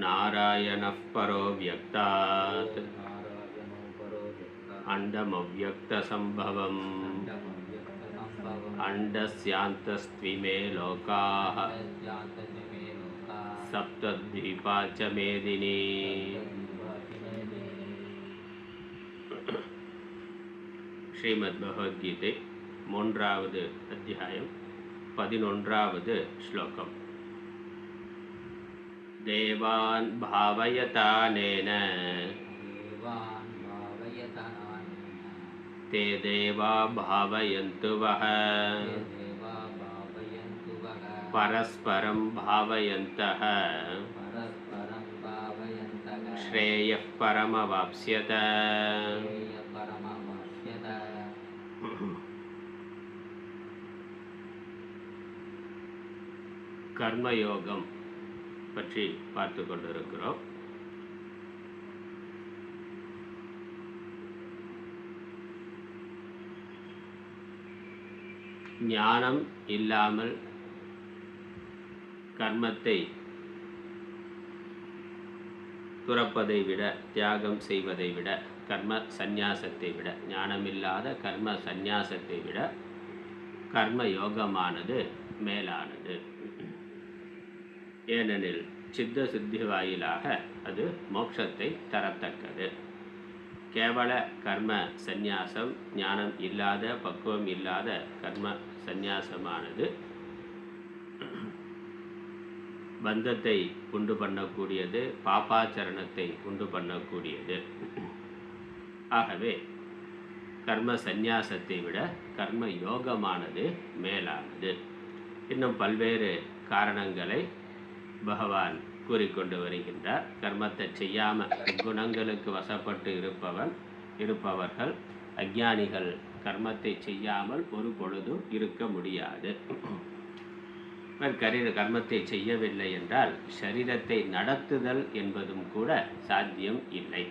नारायणः परो व्यक्तात् अण्डमव्यक्तसम्भवम् अण्डस्यान्तस्त्विमे लोकाः सप्तद्वीपा च मेदिनी. ஸ்ரீமத் பகவத்கீதை 3வது அத்தியாயம் 11வது ஸ்லோகம். தேவான் பாவயதானேன தே தேவா பாவயந்து வஹ பரஸ்பரம் பாவயந்தஹ ஸ்ரேயः பரமவாப்ஸ்யத. கர்மயோகம் பற்றி பார்த்து கொண்டிருக்கிறோம். ஞானம் இல்லாமல் கர்மத்தை துறப்பதை விட, தியாகம் செய்வதை விட, கர்ம சந்நியாசத்தை விட, ஞானமில்லாத கர்ம சந்நியாசத்தை விட கர்ம யோகமானது மேலானது. ஏனெனில் சித்த சித்தி வாயிலாக அது மோட்சத்தை தரத்தக்கது. கேவல கர்ம சந்நியாசம், ஞானம் இல்லாத, பக்குவம் இல்லாத கர்ம சந்நியாசமானது பந்தத்தை உண்டு பண்ணக்கூடியது, பாபாச்சரணத்தை உண்டு பண்ணக்கூடியது. ஆகவே கர்ம சந்நியாசத்தை விட கர்ம யோகமானது மேலானது. இன்னும் பல்வேறு காரணங்களை பகவான் கூறிக்கொண்டு வருகின்றார். கர்மத்தை செய்யாமல் குணங்களுக்கு வசப்பட்டு இருப்பவர்கள் அஞ்ஞானிகள் கர்மத்தை செய்யாமல் ஒரு பொழுதும் இருக்க முடியாது. கர்மத்தை செய்யவில்லை என்றால் சரீரத்தை நடத்துதல் என்பதும் கூட சாத்தியம் இல்லை.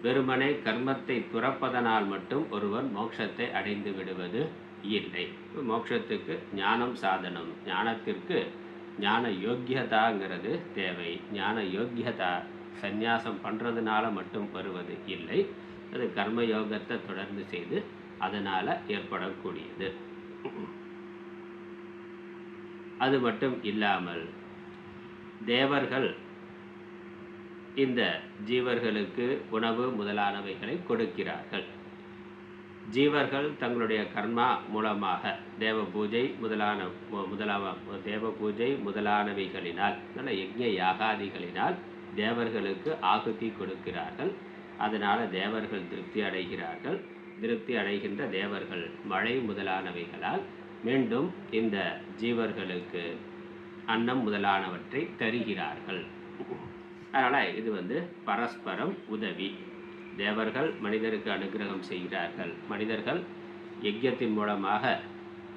வெறுமனே கர்மத்தை துறப்பதனால் மட்டும் ஒருவன் மோட்சத்தை அடைந்து விடுவது இல்லை. மோட்சத்துக்கு ஞானம் சாதனம். ஞானத்திற்கு ஞான யோக்கியதாங்கிறது தேவை. ஞான யோக்கியதா சந்நியாசம் பண்ணுறதுனால மட்டும் வருவது இல்லை. அது கர்மயோகத்தை தொடர்ந்து செய்து அதனால் ஏற்படக்கூடியது. அது மட்டும் இல்லாமல் தேவர்கள் இந்த ஜீவர்களுக்கு உணவு முதலானவைகளை கொடுக்கிறார்கள். ஜீவர்கள் தங்களுடைய கர்மா மூலமாக தேவ பூஜை முதலானவைகளினால், யஜ்ஞ யாகாதிகளினால் தேவர்களுக்கு ஆகுதி கொடுக்கிறார்கள். அதனால் தேவர்கள் திருப்தி அடைகிறார்கள். திருப்தி அடைகின்ற தேவர்கள் மழை முதலானவைகளால் மீண்டும் இந்த ஜீவர்களுக்கு அன்னம் முதலானவற்றை தருகிறார்கள். அதனால் இது பரஸ்பரம் உதவி. தேவர்கள் மனிதருக்கு அனுகிரகம் செய்கிறார்கள். மனிதர்கள் யஜ்யத்தின் மூலமாக,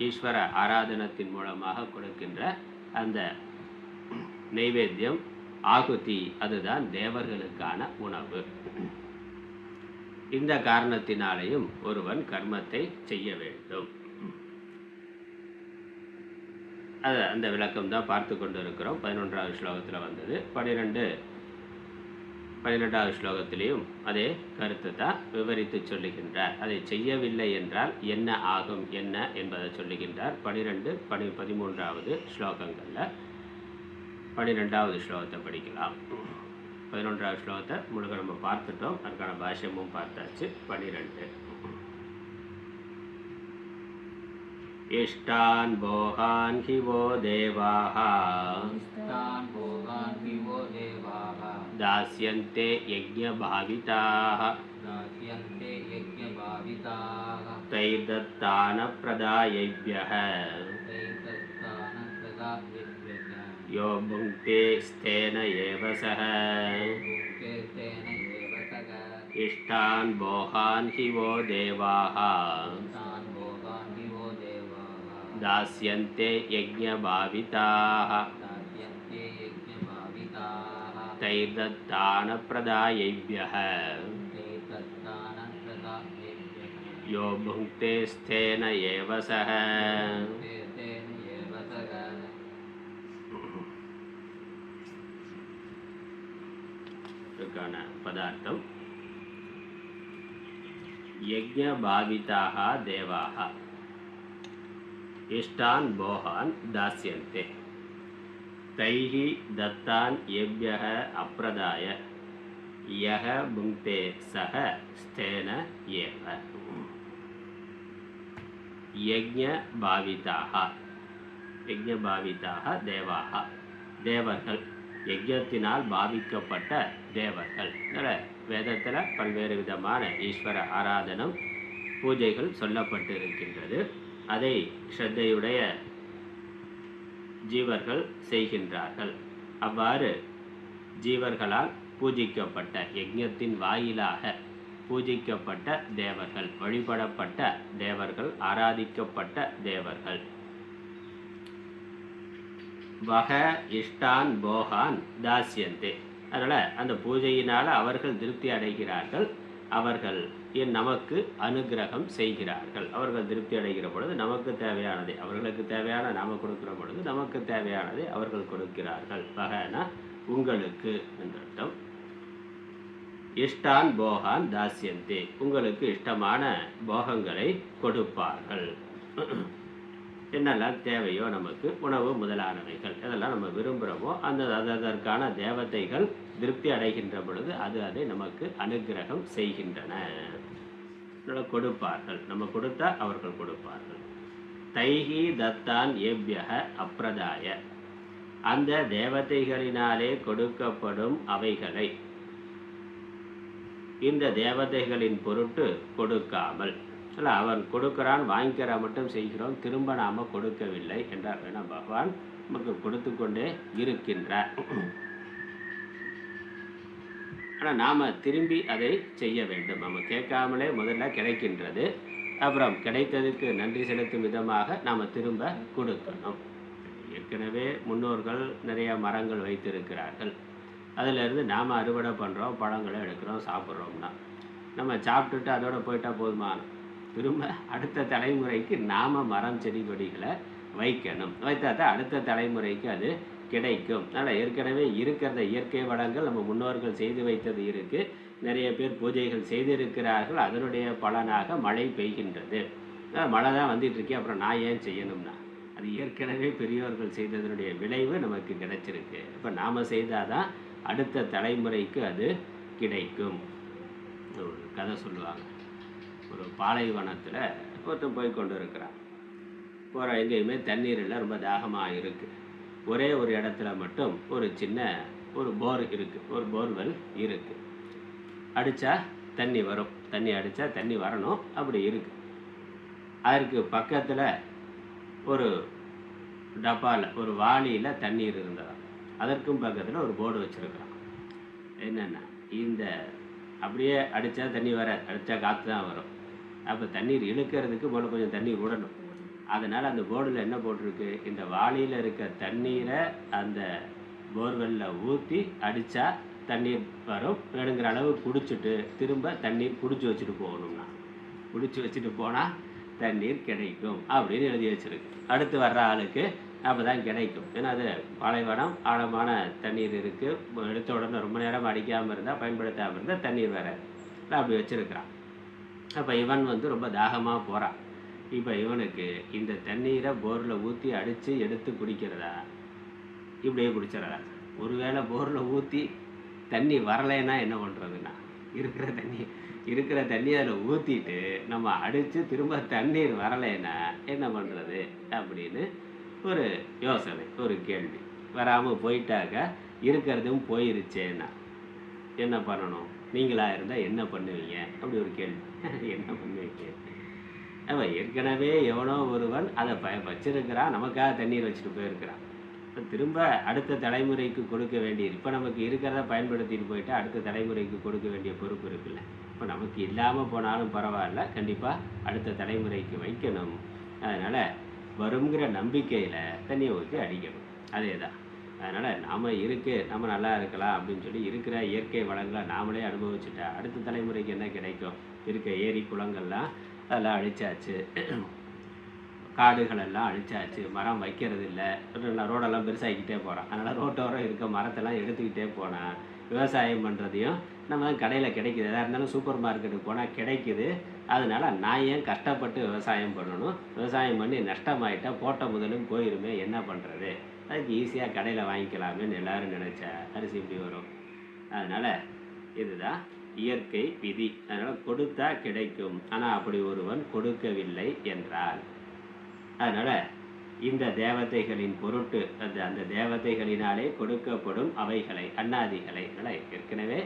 ஈஸ்வர ஆராதனத்தின் மூலமாக கொடுக்கின்ற அந்த நைவேத்தியம், ஆகுதி, அதுதான் தேவர்களுக்கான உணவு. இந்த காரணத்தினாலேயும் ஒருவன் கர்மத்தை செய்ய வேண்டும். அந்த விளக்கம் தான் பார்த்து கொண்டு இருக்கிறோம். 11வது ஸ்லோகத்தில் வந்தது. 12வது ஸ்லோகத்திலையும் அதே கருத்து தான் விவரித்து சொல்லுகின்றார். அதை செய்யவில்லை என்றால் என்ன ஆகும், என்ன என்பதை சொல்லுகின்றார். 13வது ஸ்லோகங்களில் 12வது ஸ்லோகத்தை படிக்கலாம். 11வது ஸ்லோகத்தை முழுக்க நம்ம பார்த்துட்டோம். அதுக்கான பாஷ்யமும் பார்த்தாச்சு. 12 இஷ்டான் போகான் ஹி वो देवाः दास्यन्ते यज्ञभाविताः तैर्दत्तानप्रदायैभ्यः यो भुङ्क्ते स्तेन एव सः इष्टान् भोगान् हि वो देवाः दास्यन्ते यज्ञभाविताः तैर्दत्तानप्रदायैभ्यः यो भुङ्क्ते स्तेन एव सः. அதற்கான பதார்த்தம் யஜ்ஞபாவிதாக தேவாக இஷ்டான் போகான் தாஸ்யந்தே தைஹி தத்தான் ஏப்யஹ அப்ரதாய யஹ புங்க்தே சஹ ஸ்தேன ஏவ. யஜ்ஞபாவிதாக தேவாக தேவர்கள், யஜ்ஞத்தினால் பாவிக்கப்பட்ட தேவர்கள். வேதத்தில் பல்வேறு விதமான ஈஸ்வர ஆராதனம் பூஜைகள் சொல்லப்பட்டு இருக்கின்றது. அதை ஸ்ரத்தையுடைய ஜீவர்கள் செய்கின்றார்கள். அவ்வாறு ஜீவர்களால் பூஜிக்கப்பட்ட, யஜ்ஞத்தின் வாயிலாக பூஜிக்கப்பட்ட தேவர்கள், வழிபடப்பட்ட தேவர்கள், ஆராதிக்கப்பட்ட தேவர்கள். வக இஷ்டான் போகான் தாஸ்யந்தே. அதனால் அந்த பூஜையினால் அவர்கள் திருப்தி அடைகிறார்கள். அவர்கள் நமக்கு அனுகிரகம் செய்கிறார்கள். அவர்கள் திருப்தி அடைகிற பொழுது நமக்கு தேவையானதை, அவர்களுக்கு தேவையான நாம் கொடுக்கிற பொழுது நமக்கு தேவையானதை அவர்கள் கொடுக்கிறார்கள். வகனா உங்களுக்கு என்ற அர்த்தம். இஷ்டான் போகான் தாஸ்யந்தே, உங்களுக்கு இஷ்டமான போகங்களை கொடுப்பார்கள். என்னெல்லாம் தேவையோ நமக்கு, உணவு முதலானவைகள் எதெல்லாம் நம்ம விரும்புகிறோமோ அதற்கான தேவதைகள் திருப்தி அடைகின்ற பொழுது அதை நமக்கு அனுகிரகம் செய்கின்றன, கொடுப்பார்கள். நம்ம கொடுத்தா அவர்கள் கொடுப்பார்கள். தைஹி தத்தான் ஏப்யஹ அப்ரதாய, அந்த தேவதைகளினாலே கொடுக்கப்படும் அவைகளை இந்த தேவதைகளின் பொருட்டு கொடுக்காமல், அவன் கொடுக்கிறான் வாங்கிக்கிறா மட்டும் செய்கிறோம், திரும்ப நாம கொடுக்கவில்லை என்றார். வேணா பகவான் நமக்கு கொடுத்து கொண்டே இருக்கின்றார். ஆனால் நாம் திரும்பி அதை செய்ய வேண்டும். நம்ம கேட்காமலே முதல்ல கிடைக்கின்றது, அப்புறம் கிடைத்ததுக்கு நன்றி செலுத்தும் விதமாக நாம் திரும்ப கொடுக்கணும். ஏற்கனவே முன்னோர்கள் நிறைய மரங்கள் வைத்திருக்கிறார்கள். அதிலிருந்து நாம் அறுவடை பண்ணுறோம், பழங்களை எடுக்கிறோம், சாப்பிட்றோம்னா நம்ம சாப்பிட்டுட்டு அதோட போயிட்டால் போதுமான, திரும்ப அடுத்த தலைமுறைக்கு நாம் மரம் செடி கொடிகளை வைக்கணும். வைத்தா தான் அடுத்த தலைமுறைக்கு அது கிடைக்கும். அதனால் ஏற்கனவே இருக்கிறத இயற்கை வளங்கள் நம்ம முன்னோர்கள் செய்து வைத்தது இருக்குது. நிறைய பேர் பூஜைகள் செய்திருக்கிறார்கள். அதனுடைய பலனாக மழை பெய்கின்றது. மழை தான் வந்துட்டுருக்கே, அப்புறம் நான் ஏன் செய்யணும்னா அது ஏற்கனவே பெரியோர்கள் செய்ததனுடைய விளைவு நமக்கு கிடைச்சிருக்கு. இப்போ நாம் செய்தால் தான் அடுத்த தலைமுறைக்கு அது கிடைக்கும். ஒரு கதை சொல்லுவாங்க. ஒரு பாலைவனத்தில் ஒருத்தன் போய் கொண்டு இருக்கிறான். போகிற எங்கேயுமே தண்ணீர் இல்லை, ரொம்ப தாகமாக இருக்குது. ஒரே ஒரு இடத்துல மட்டும் ஒரு சின்ன ஒரு போர் இருக்குது, ஒரு போர்வெல் இருக்குது. அடித்தா தண்ணி வரும், தண்ணி அடித்தா தண்ணி வரணும், அப்படி இருக்குது. அதற்கு பக்கத்தில் ஒரு டப்பாவில் ஒரு வாளியில் தண்ணீர் இருந்ததா. அதற்கும் பக்கத்தில் ஒரு போர்டு வச்சுருக்கிறான். என்னென்னா, இந்த அப்படியே அடித்தா தண்ணி வராது, அடித்தா காற்று தான் வரும். அப்போ தண்ணீர் இழுக்கிறதுக்கு முதல்ல கொஞ்சம் தண்ணீர் விடணும். அதனால் அந்த போர்டில் என்ன போட்டிருக்கு, இந்த வாளியில் இருக்க தண்ணீரை அந்த போர்வெல்லில் ஊற்றி அடித்தா தண்ணீர் வரும், வேணுங்கிற அளவு குடிச்சிட்டு திரும்ப தண்ணீர் குடிச்சு வச்சுட்டு போகணும்னா, குடிச்சு வச்சுட்டு போனால் தண்ணீர் கிடைக்கும் அப்படின்னு எழுதி வச்சுருக்கு. அடுத்து வர்ற ஆளுக்கு அப்போ தான் கிடைக்கும். ஏன்னா அது பாலைவனம், ஆழமான தண்ணீர் இருக்குது. எடுத்த உடனே ரொம்ப நேரம் அடிக்காமல் இருந்தால், பயன்படுத்தாமல் இருந்தால் தண்ணீர் வராது. அப்படி வச்சுருக்கிறான். அப்போ இவன் ரொம்ப தாகமாக போகிறான். இப்போ இவனுக்கு இந்த தண்ணீரை போரில் ஊற்றி அடித்து எடுத்து குடிக்கிறதா, இப்படியே குடிச்சிடறா. ஒருவேளை போரில் ஊற்றி தண்ணி வரலைன்னா என்ன பண்ணுறதுன்னா, இருக்கிற தண்ணி அதில் ஊற்றிட்டு நம்ம அடித்து திரும்ப தண்ணீர் வரலைன்னா என்ன பண்ணுறது அப்படின்னு ஒரு யோசனை, ஒரு கேள்வி. வராமல் போயிட்டாக்க இருக்கிறதும் போயிருச்சேன்னா என்ன பண்ணணும், நீங்களாக இருந்தால் என்ன பண்ணுவீங்க அப்படி ஒரு கேள்வி. என்ன பண்ணுவீங்க? அவன் ஏற்கனவே எவனோ ஒருவன் அதை வச்சிருக்கிறான், நமக்காக தண்ணீர் வச்சுட்டு போயிருக்கிறான். இப்போ திரும்ப அடுத்த தலைமுறைக்கு கொடுக்க வேண்டியது, இப்போ நமக்கு இருக்கிறத பயன்படுத்திட்டு போயிட்டு அடுத்த தலைமுறைக்கு கொடுக்க வேண்டிய பொறுப்பு இருக்குல்ல. இப்போ நமக்கு இல்லாமல் போனாலும் பரவாயில்ல, கண்டிப்பாக அடுத்த தலைமுறைக்கு வைக்கணும். அதனால் வருங்கிற நம்பிக்கையில் தண்ணியை ஊற்றி அடிக்கணும். அதே தான். அதனால் நாம் நம்ம நல்லா இருக்கலாம் அப்படின்னு சொல்லி இருக்கிற இயற்கை வளங்களை நாமளே அனுபவிச்சுட்டா அடுத்த தலைமுறைக்கு என்ன கிடைக்கும்? இருக்க ஏரி குளங்கள்லாம் அதெல்லாம் அழிச்சாச்சு, காடுகளெல்லாம் அழிச்சாச்சு, மரம் வைக்கிறது இல்லை, ரோடெல்லாம் பெருசாகிக்கிட்டே போகிறான். அதனால் ரோட்டோரம் இருக்க மரத்தெல்லாம் எடுத்துக்கிட்டே போனால் விவசாயம் பண்ணுறதையும் நம்ம கடையில் கிடைக்கிது. எதாக இருந்தாலும் சூப்பர் மார்க்கெட்டுக்கு போனால் கிடைக்குது. அதனால் நான் ஏன் கஷ்டப்பட்டு விவசாயம் பண்ணணும்? விவசாயம் பண்ணி நஷ்டமாயிட்டால் போட்ட முதலும் போயிருமே, என்ன பண்ணுறது? அதுக்கு ஈஸியாக கடையில் வாங்கிக்கலாமேன்னு எல்லோரும் நினச்சா அரிசி இப்படி வரும். அதனால் இதுதான் இயற்கை விதி. அதனால் கொடுத்தா கிடைக்கும். ஆனால் அப்படி ஒருவன் கொடுக்கவில்லை என்றால், அதனால் இந்த தேவதைகளின் பொருட்டு அந்த தேவதைகளினாலே கொடுக்கப்படும் அவைகளை அன்னாதிகளை ஏற்கனவே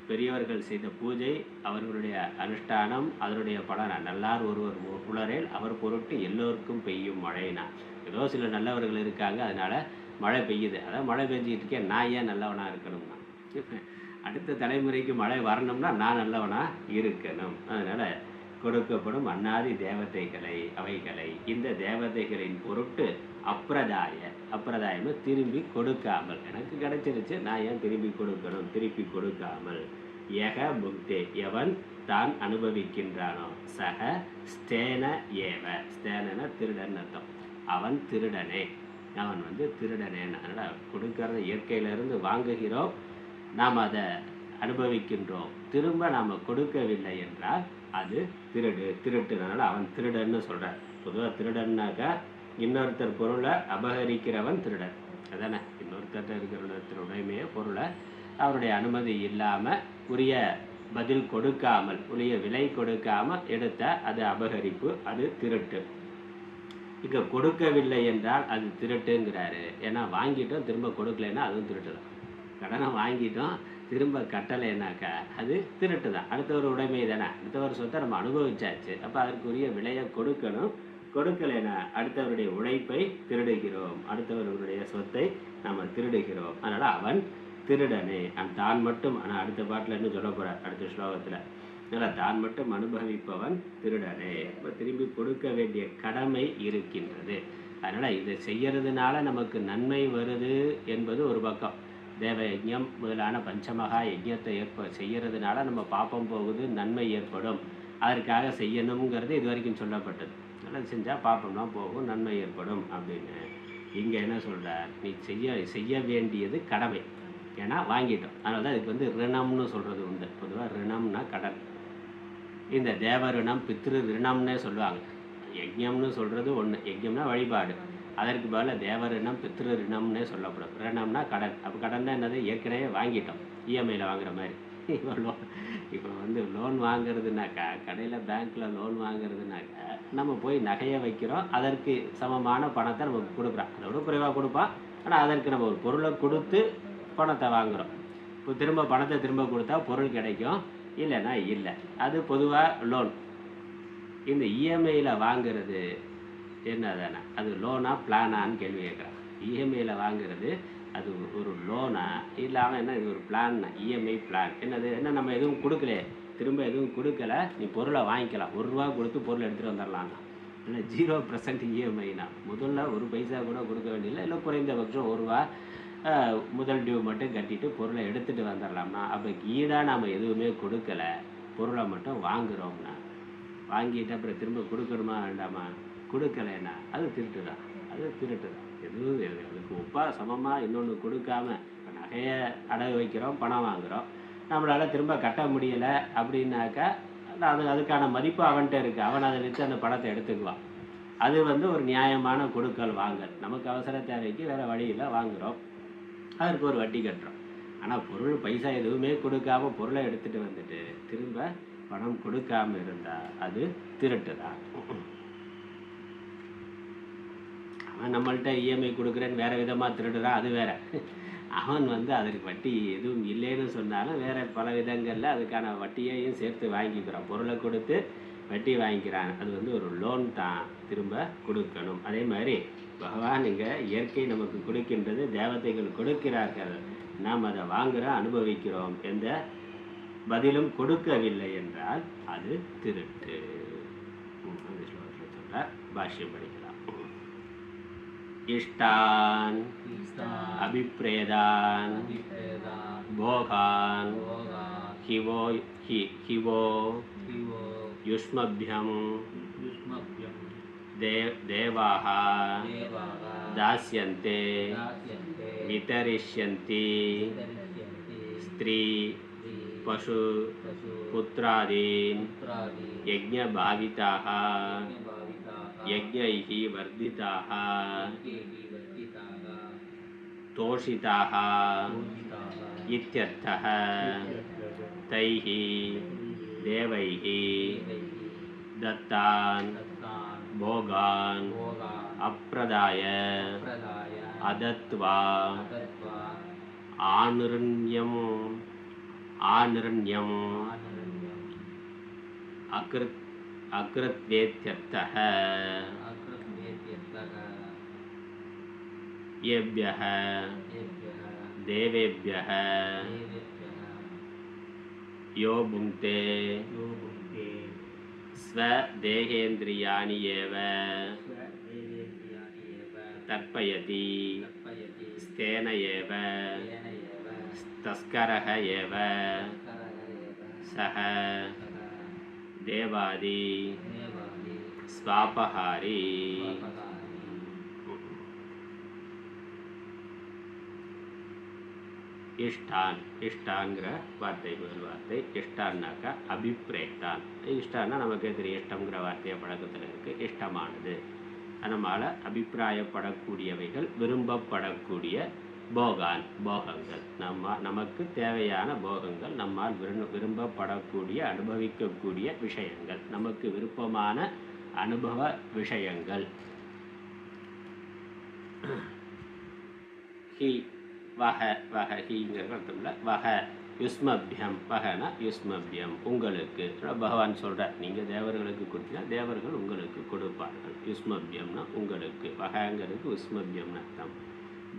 பெரியவர்கள் செய்த பூஜை, அவர்களுடைய அனுஷ்டானம், அதனுடைய பலன் நல்லார் ஒருவர் உளரேல் அவர் பொருட்டு எல்லோருக்கும் பெய்யும் மழைனா. ஏதோ சில நல்லவர்கள் இருக்காங்க, அதனால மழை பெய்யுது. அதான் மழை பெஞ்சிட்டு இருக்கேன், நான் ஏன் நல்லவனாக இருக்கணும்னா, அடுத்த தலைமுறைக்கு மழை வரணும்னா நான் நல்லவனாக இருக்கணும். அதனால் கொடுக்கப்படும் அன்னாதி தேவதைகளை அவைகளை இந்த தேவதைகளின் பொருட்டு அப்பிரதாயம்னு திரும்பி கொடுக்காமல், எனக்கு கிடைச்சிருச்சு நான் ஏன் திரும்பி கொடுக்கணும், திருப்பி கொடுக்காமல் ஏக புக்தே எவன் தான் அனுபவிக்கின்றானோ சக ஸ்தேன ஏவ, ஸ்தேன திருடன் அர்த்தம், அவன் திருடனே, அவன் திருடனேன்னு. அதனால் கொடுக்கறத இயற்கையிலிருந்து வாங்குகிறோம், நாம் அதை அனுபவிக்கின்றோம், திரும்ப நாம் கொடுக்கவில்லை என்றால் அது திருட்டுனால அவன் திருடன்னு சொல்கிறார். பொதுவாக திருடன்னாக்கா இன்னொருத்தர் பொருளை அபகரிக்கிறவன் திருடன், அதானே? இன்னொருத்தர் இருக்கிற உடைமையை பொருளை அவருடைய அனுமதி இல்லாமல் உரிய பதில் கொடுக்காமல் உரிய விலை கொடுக்காமல் எடுத்த அது அபகரிப்பு, அது திருட்டு. இங்கே கொடுக்கவில்லை என்றால் அது திருட்டுங்கிறாரு. ஏன்னா வாங்கிட்டோம் திரும்ப கொடுக்கலைன்னா அதுவும் திருட்டு தான். கடனை வாங்கிட்டோம் திரும்ப கட்டலைன்னாக்கா அது திருட்டு தான். அடுத்தவர் உடைமை தானே, அடுத்தவர் சொத்தை நம்ம அனுபவிச்சாச்சு, அப்போ அதற்குரிய விலையை கொடுக்கணும். கொடுக்கலைன்னா அடுத்தவருடைய உழைப்பை திருடுகிறோம், அடுத்தவர்களுடைய சொத்தை நம்ம திருடுகிறோம். அதனால் அவன் திருடனே, தான் மட்டும். ஆனால் அடுத்த பாட்டில் என்ன சொல்ல போகிறார் அடுத்த ஸ்லோகத்தில், அதனால் தான் மட்டும் அனுபவிப்பவன் திருடனே. இப்போ திரும்பி கொடுக்க வேண்டிய கடமை இருக்கின்றது. அதனால் இதை செய்யறதுனால நமக்கு நன்மை வருது என்பது ஒரு பக்கம். தேவ யஜ்ஞம் முதலான பஞ்சமகா யஜ்ஞத்தை செய்யறதுனால நம்ம பாப்பம் போகுது, நன்மை ஏற்படும், அதற்காக செய்யணுங்கிறது இது வரைக்கும் சொல்லப்பட்டது. அதனால் செஞ்சால் பாப்பம்லாம் போகும், நன்மை ஏற்படும் அப்படின்னு. இங்கே என்ன சொல்கிறார், நீ செய்ய வேண்டியது கடமை. ஏன்னா வாங்கிட்டோம், அதனால தான் இதுக்கு ரிணம்னு சொல்கிறது உண்டு. பொதுவாக ரிணம்னா கடன். இந்த தேவ ரிணம் பித்ரு ரிணம்னே சொல்லுவாங்க. யஜ்ஞம்னு சொல்கிறது ஒன்று, யஜ்ஞம்னா வழிபாடு, அதற்கு பதில் தேவ ரிணம் பித்ரு ரிணம்னே சொல்லப்படும். ரிணம்னா கடன். அப்போ கடன் தான் என்னது, ஏற்கனவே வாங்கிட்டோம், இஎம்ஐயில் வாங்குற மாதிரி. இப்போ லோன் வாங்குறதுனாக்கா, கடையில் பேங்க்கில் லோன் வாங்குறதுனாக்கா நம்ம போய் நகையை வைக்கிறோம், அதற்கு சமமான பணத்தை நமக்கு கொடுக்குறோம், அதோட குறைவாக கொடுப்பான். ஆனால் அதற்கு நம்ம ஒரு பொருளை கொடுத்து பணத்தை வாங்குகிறோம். இப்போ திரும்ப பணத்தை திரும்ப கொடுத்தா பொருள் கிடைக்கும், இல்லைன்னா இல்லை. அது பொதுவாக லோன். இந்த இஎம்ஐயில் வாங்கிறது என்ன தானே, அது லோனா பிளானான்னு கேள்வி கேட்குறான். இஎம்ஐயில் வாங்குறது அது ஒரு லோனா இல்லாமல் என்ன, இது ஒரு பிளான், இஎம்ஐ பிளான். என்னது, என்ன நம்ம எதுவும் கொடுக்கலையே, திரும்ப எதுவும் கொடுக்கல, நீ பொருளை வாங்கிக்கலாம், ₹1 கொடுத்து பொருளை எடுத்துகிட்டு வந்துடலாம். இல்லை 0% இஎம்ஐனா, முதல்ல ஒரு பைசா கூட கொடுக்க வேண்டியதில்லை, இல்லை குறைந்தபட்சம் ₹1 முதல் டியூ மட்டும் கட்டிட்டு பொருளை எடுத்துகிட்டு வந்துடலாம்னா, அப்போ ஈடாக நாம் எதுவுமே கொடுக்கலை, பொருளை மட்டும் வாங்குகிறோம்னா, வாங்கிட்டு அப்புறம் திரும்ப கொடுக்கணுமா வேண்டாமா, கொடுக்கலைன்னா அது திருட்டு தான். அது திருட்டு தான். எதுவும் அதுக்கு ஒப்பாக சமமாக இன்னொன்று கொடுக்காம, இப்போ நகையை அடகு வைக்கிறோம், பணம் வாங்குகிறோம், நம்மளால் திரும்ப கட்ட முடியலை அப்படின்னாக்கா அதுக்கான மதிப்பு அவன்கிட்ட இருக்குது, அவன் அதை விற்று அந்த பணத்தை எடுத்துக்குவான். அது ஒரு நியாயமான கொடுக்கல் வாங்கல். நமக்கு அவசர தேவைக்கு வேறு வழியில் வாங்குகிறோம், அதற்கு ஒரு வட்டி கட்டுறோம். ஆனால் பொருள் பைசா எதுவுமே கொடுக்காம பொருளை எடுத்துகிட்டு வந்துட்டு திரும்ப பணம் கொடுக்காமல் இருந்தால் அது திருட்டு தான். அவன் நம்மள்கிட்ட இஎம்ஐ கொடுக்குறேன்னு வேறு விதமாக திருடுறான், அது வேறு. அவன் அதற்கு வட்டி எதுவும் இல்லைன்னு சொன்னாலும் வேறு பல விதங்களில் அதுக்கான வட்டியையும் சேர்த்து வாங்கிக்கிறான், பொருளை கொடுத்து வட்டி வாங்கிக்கிறான். அது ஒரு லோன் தான், திரும்ப கொடுக்கணும். அதே மாதிரி பகவான் இங்கே இயற்கை நமக்கு கொடுக்கின்றது, தேவதைகள் கொடுக்கிறார்கள், நாம் அதை வாங்குகிறோம், அனுபவிக்கிறோம், எந்த பதிலும் கொடுக்கவில்லை என்றால் அது திருட்டு. சொல்கிறார், பாஷ்யம் படிக்கலாம். இஷ்டான் அபிப்ரேதான் போகான் ஹிவோ யுஷ்மப்யம் தேவாஹ தாஸ்யந்தே விதரிஷ்யந்தி स्त्री पशु पुत्रादीन् यज्ञभाविताः यज्ञैः वर्धिताः तोषिताः इत्यर्थः। तैः देवैः दत्तान् भोगान् अप्रदाय अदत्वा आनिर्ण्यम् अकृत्वेत्यर्थः। येभ्यः देवेभ्यः यो भुङ्क्ते स्वदेहेन्द्रियाणि एव तर्पयति स्तेन एव तस्करः एव सः देवादि स्वापहारी। इष्टान इष्टांगिற வார்த்தை முதல் வார்த்தை. இஷ்டான்னாக்கா அபிப்ரேட்டான். இஷ்டான்னா நமக்கு தெரியும், இஷ்டங்கிற வார்த்தையை பழக்கத்தில் இருக்குது. இஷ்டமானது, நம்மால் அபிப்பிராயப்படக்கூடியவைகள், விரும்பப்படக்கூடிய போகான் போகங்கள், நமக்கு தேவையான போகங்கள், நம்மால் விரும்பப்படக்கூடிய அனுபவிக்கக்கூடிய விஷயங்கள், நமக்கு விருப்பமான அனுபவ விஷயங்கள். ஹி வஹ வஹ ஹிங்கிறது அர்த்தம்ல. வஹ யுஸ்மபியம், வஹனா யுஸ்மபியம் உங்களுக்கு. பகவான் சொல்கிறார், நீங்கள் தேவர்களுக்கு கொடுத்தீங்கன்னா தேவர்கள் உங்களுக்கு கொடுப்பார்கள். யுஸ்மபியம்னா உங்களுக்கு, வஹங்கிறதுக்கு யுஸ்மபியம்னு அர்த்தம்.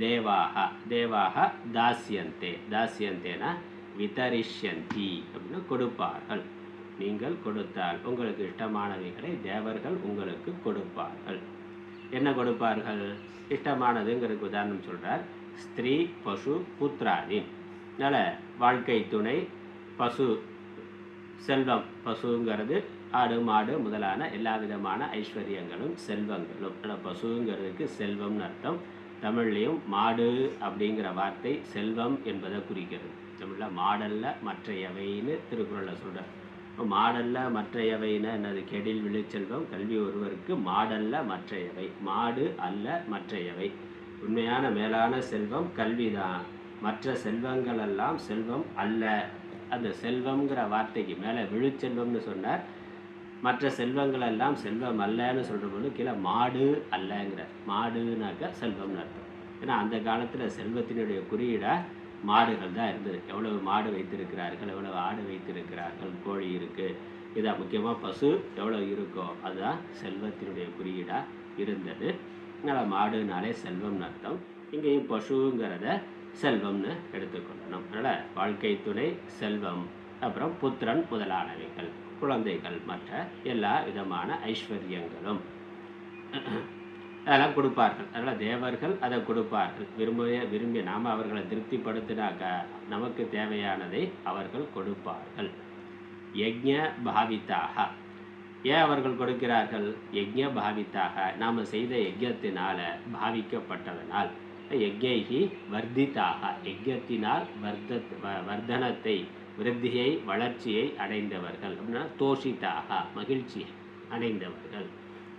தேவாக தேவாக தாஸ்யந்தே, தாஸ்யந்தேனா விதரிஷ்யந்தி அப்படின்னு கொடுப்பார்கள். நீங்கள் கொடுத்தால் உங்களுக்கு இஷ்டமானவைகளை தேவர்கள் உங்களுக்கு கொடுப்பார்கள். என்ன கொடுப்பார்கள்? இஷ்டமானதுங்கிறதுக்கு உதாரணம் சொல்கிறார். ஸ்திரீ பசு புத்திராதி. அதனால் வாழ்க்கை துணை, பசு செல்வம். பசுங்கிறது ஆடு மாடு முதலான எல்லா விதமான ஐஸ்வர்யங்களும் செல்வங்களும். அதனால் பசுங்கிறதுக்கு செல்வம்னு அர்த்தம். தமிழ்லேயும் மாடு அப்படிங்கிற வார்த்தை செல்வம் என்பதை குறிக்கிறது. தமிழில் மாடல்ல மற்றையவைன்னு திருக்குறளில் சொல்கிறார். மாடல்ல மற்றையவைன்னு என்னது? கெடில் விழுச்செல்வம் கல்வி ஒருவருக்கு மாடல்ல மற்றையவை, மாடு அல்ல மற்றையவை. உண்மையான மேலான செல்வம் கல்விதான். மற்ற செல்வங்கள் எல்லாம் செல்வம் அல்ல. அந்த செல்வம்ங்கிற வார்த்தைக்கு மேலே விழுச்செல்வம்னு சொன்னார். மற்ற செல்வங்கள் எல்லாம் செல்வம் அல்லன்னு சொல்கிறபோது கீழே மாடு அல்லங்கிற, மாடுனாக்க செல்வம்னு அர்த்தம். ஏன்னா அந்த காலத்தில் செல்வத்தினுடைய குறியீடாக மாடுகள் தான் இருந்தது. எவ்வளவு மாடு வைத்திருக்கிறார்கள், எவ்வளவு ஆடு வைத்திருக்கிறார்கள், கோழி இருக்குது, இதான் முக்கியமாக பசு எவ்வளோ இருக்கோ அதுதான் செல்வத்தினுடைய குறியீடாக இருந்தது. அதனால் மாடுனாலே செல்வம்னு அர்த்தம். இங்கேயும் பசுங்கிறத செல்வம்னு எடுத்துக்கொள்ளணும். அதனால் வாழ்க்கை துணை செல்வம், அப்புறம் புத்திரன் முதலானவைகள், குழந்தைகள், மற்ற எல்லா விதமான ஐஸ்வர்யங்களும் அதெல்லாம் கொடுப்பார்கள். அதனால் தேவர்கள் அதை கொடுப்பார்கள். விரும்பி நாம் அவர்களை திருப்திப்படுத்தினாக்க நமக்கு தேவையானதை அவர்கள் கொடுப்பார்கள். யஜ்ஞ பாவித்தாக. ஏன் அவர்கள் கொடுக்கிறார்கள்? யஜ்ஞ பாவித்தாக, நாம் செய்த யஜ்ஞத்தினால் பாவிக்கப்பட்டதனால். யஜ்ஞைஹி வர்திதாக, யஜ்ஞத்தினால் வர்தனத்தை விருத்தியை வளர்ச்சியை அடைந்தவர்கள். அப்படின்னா தோஷிதாக மகிழ்ச்சியை அடைந்தவர்கள்.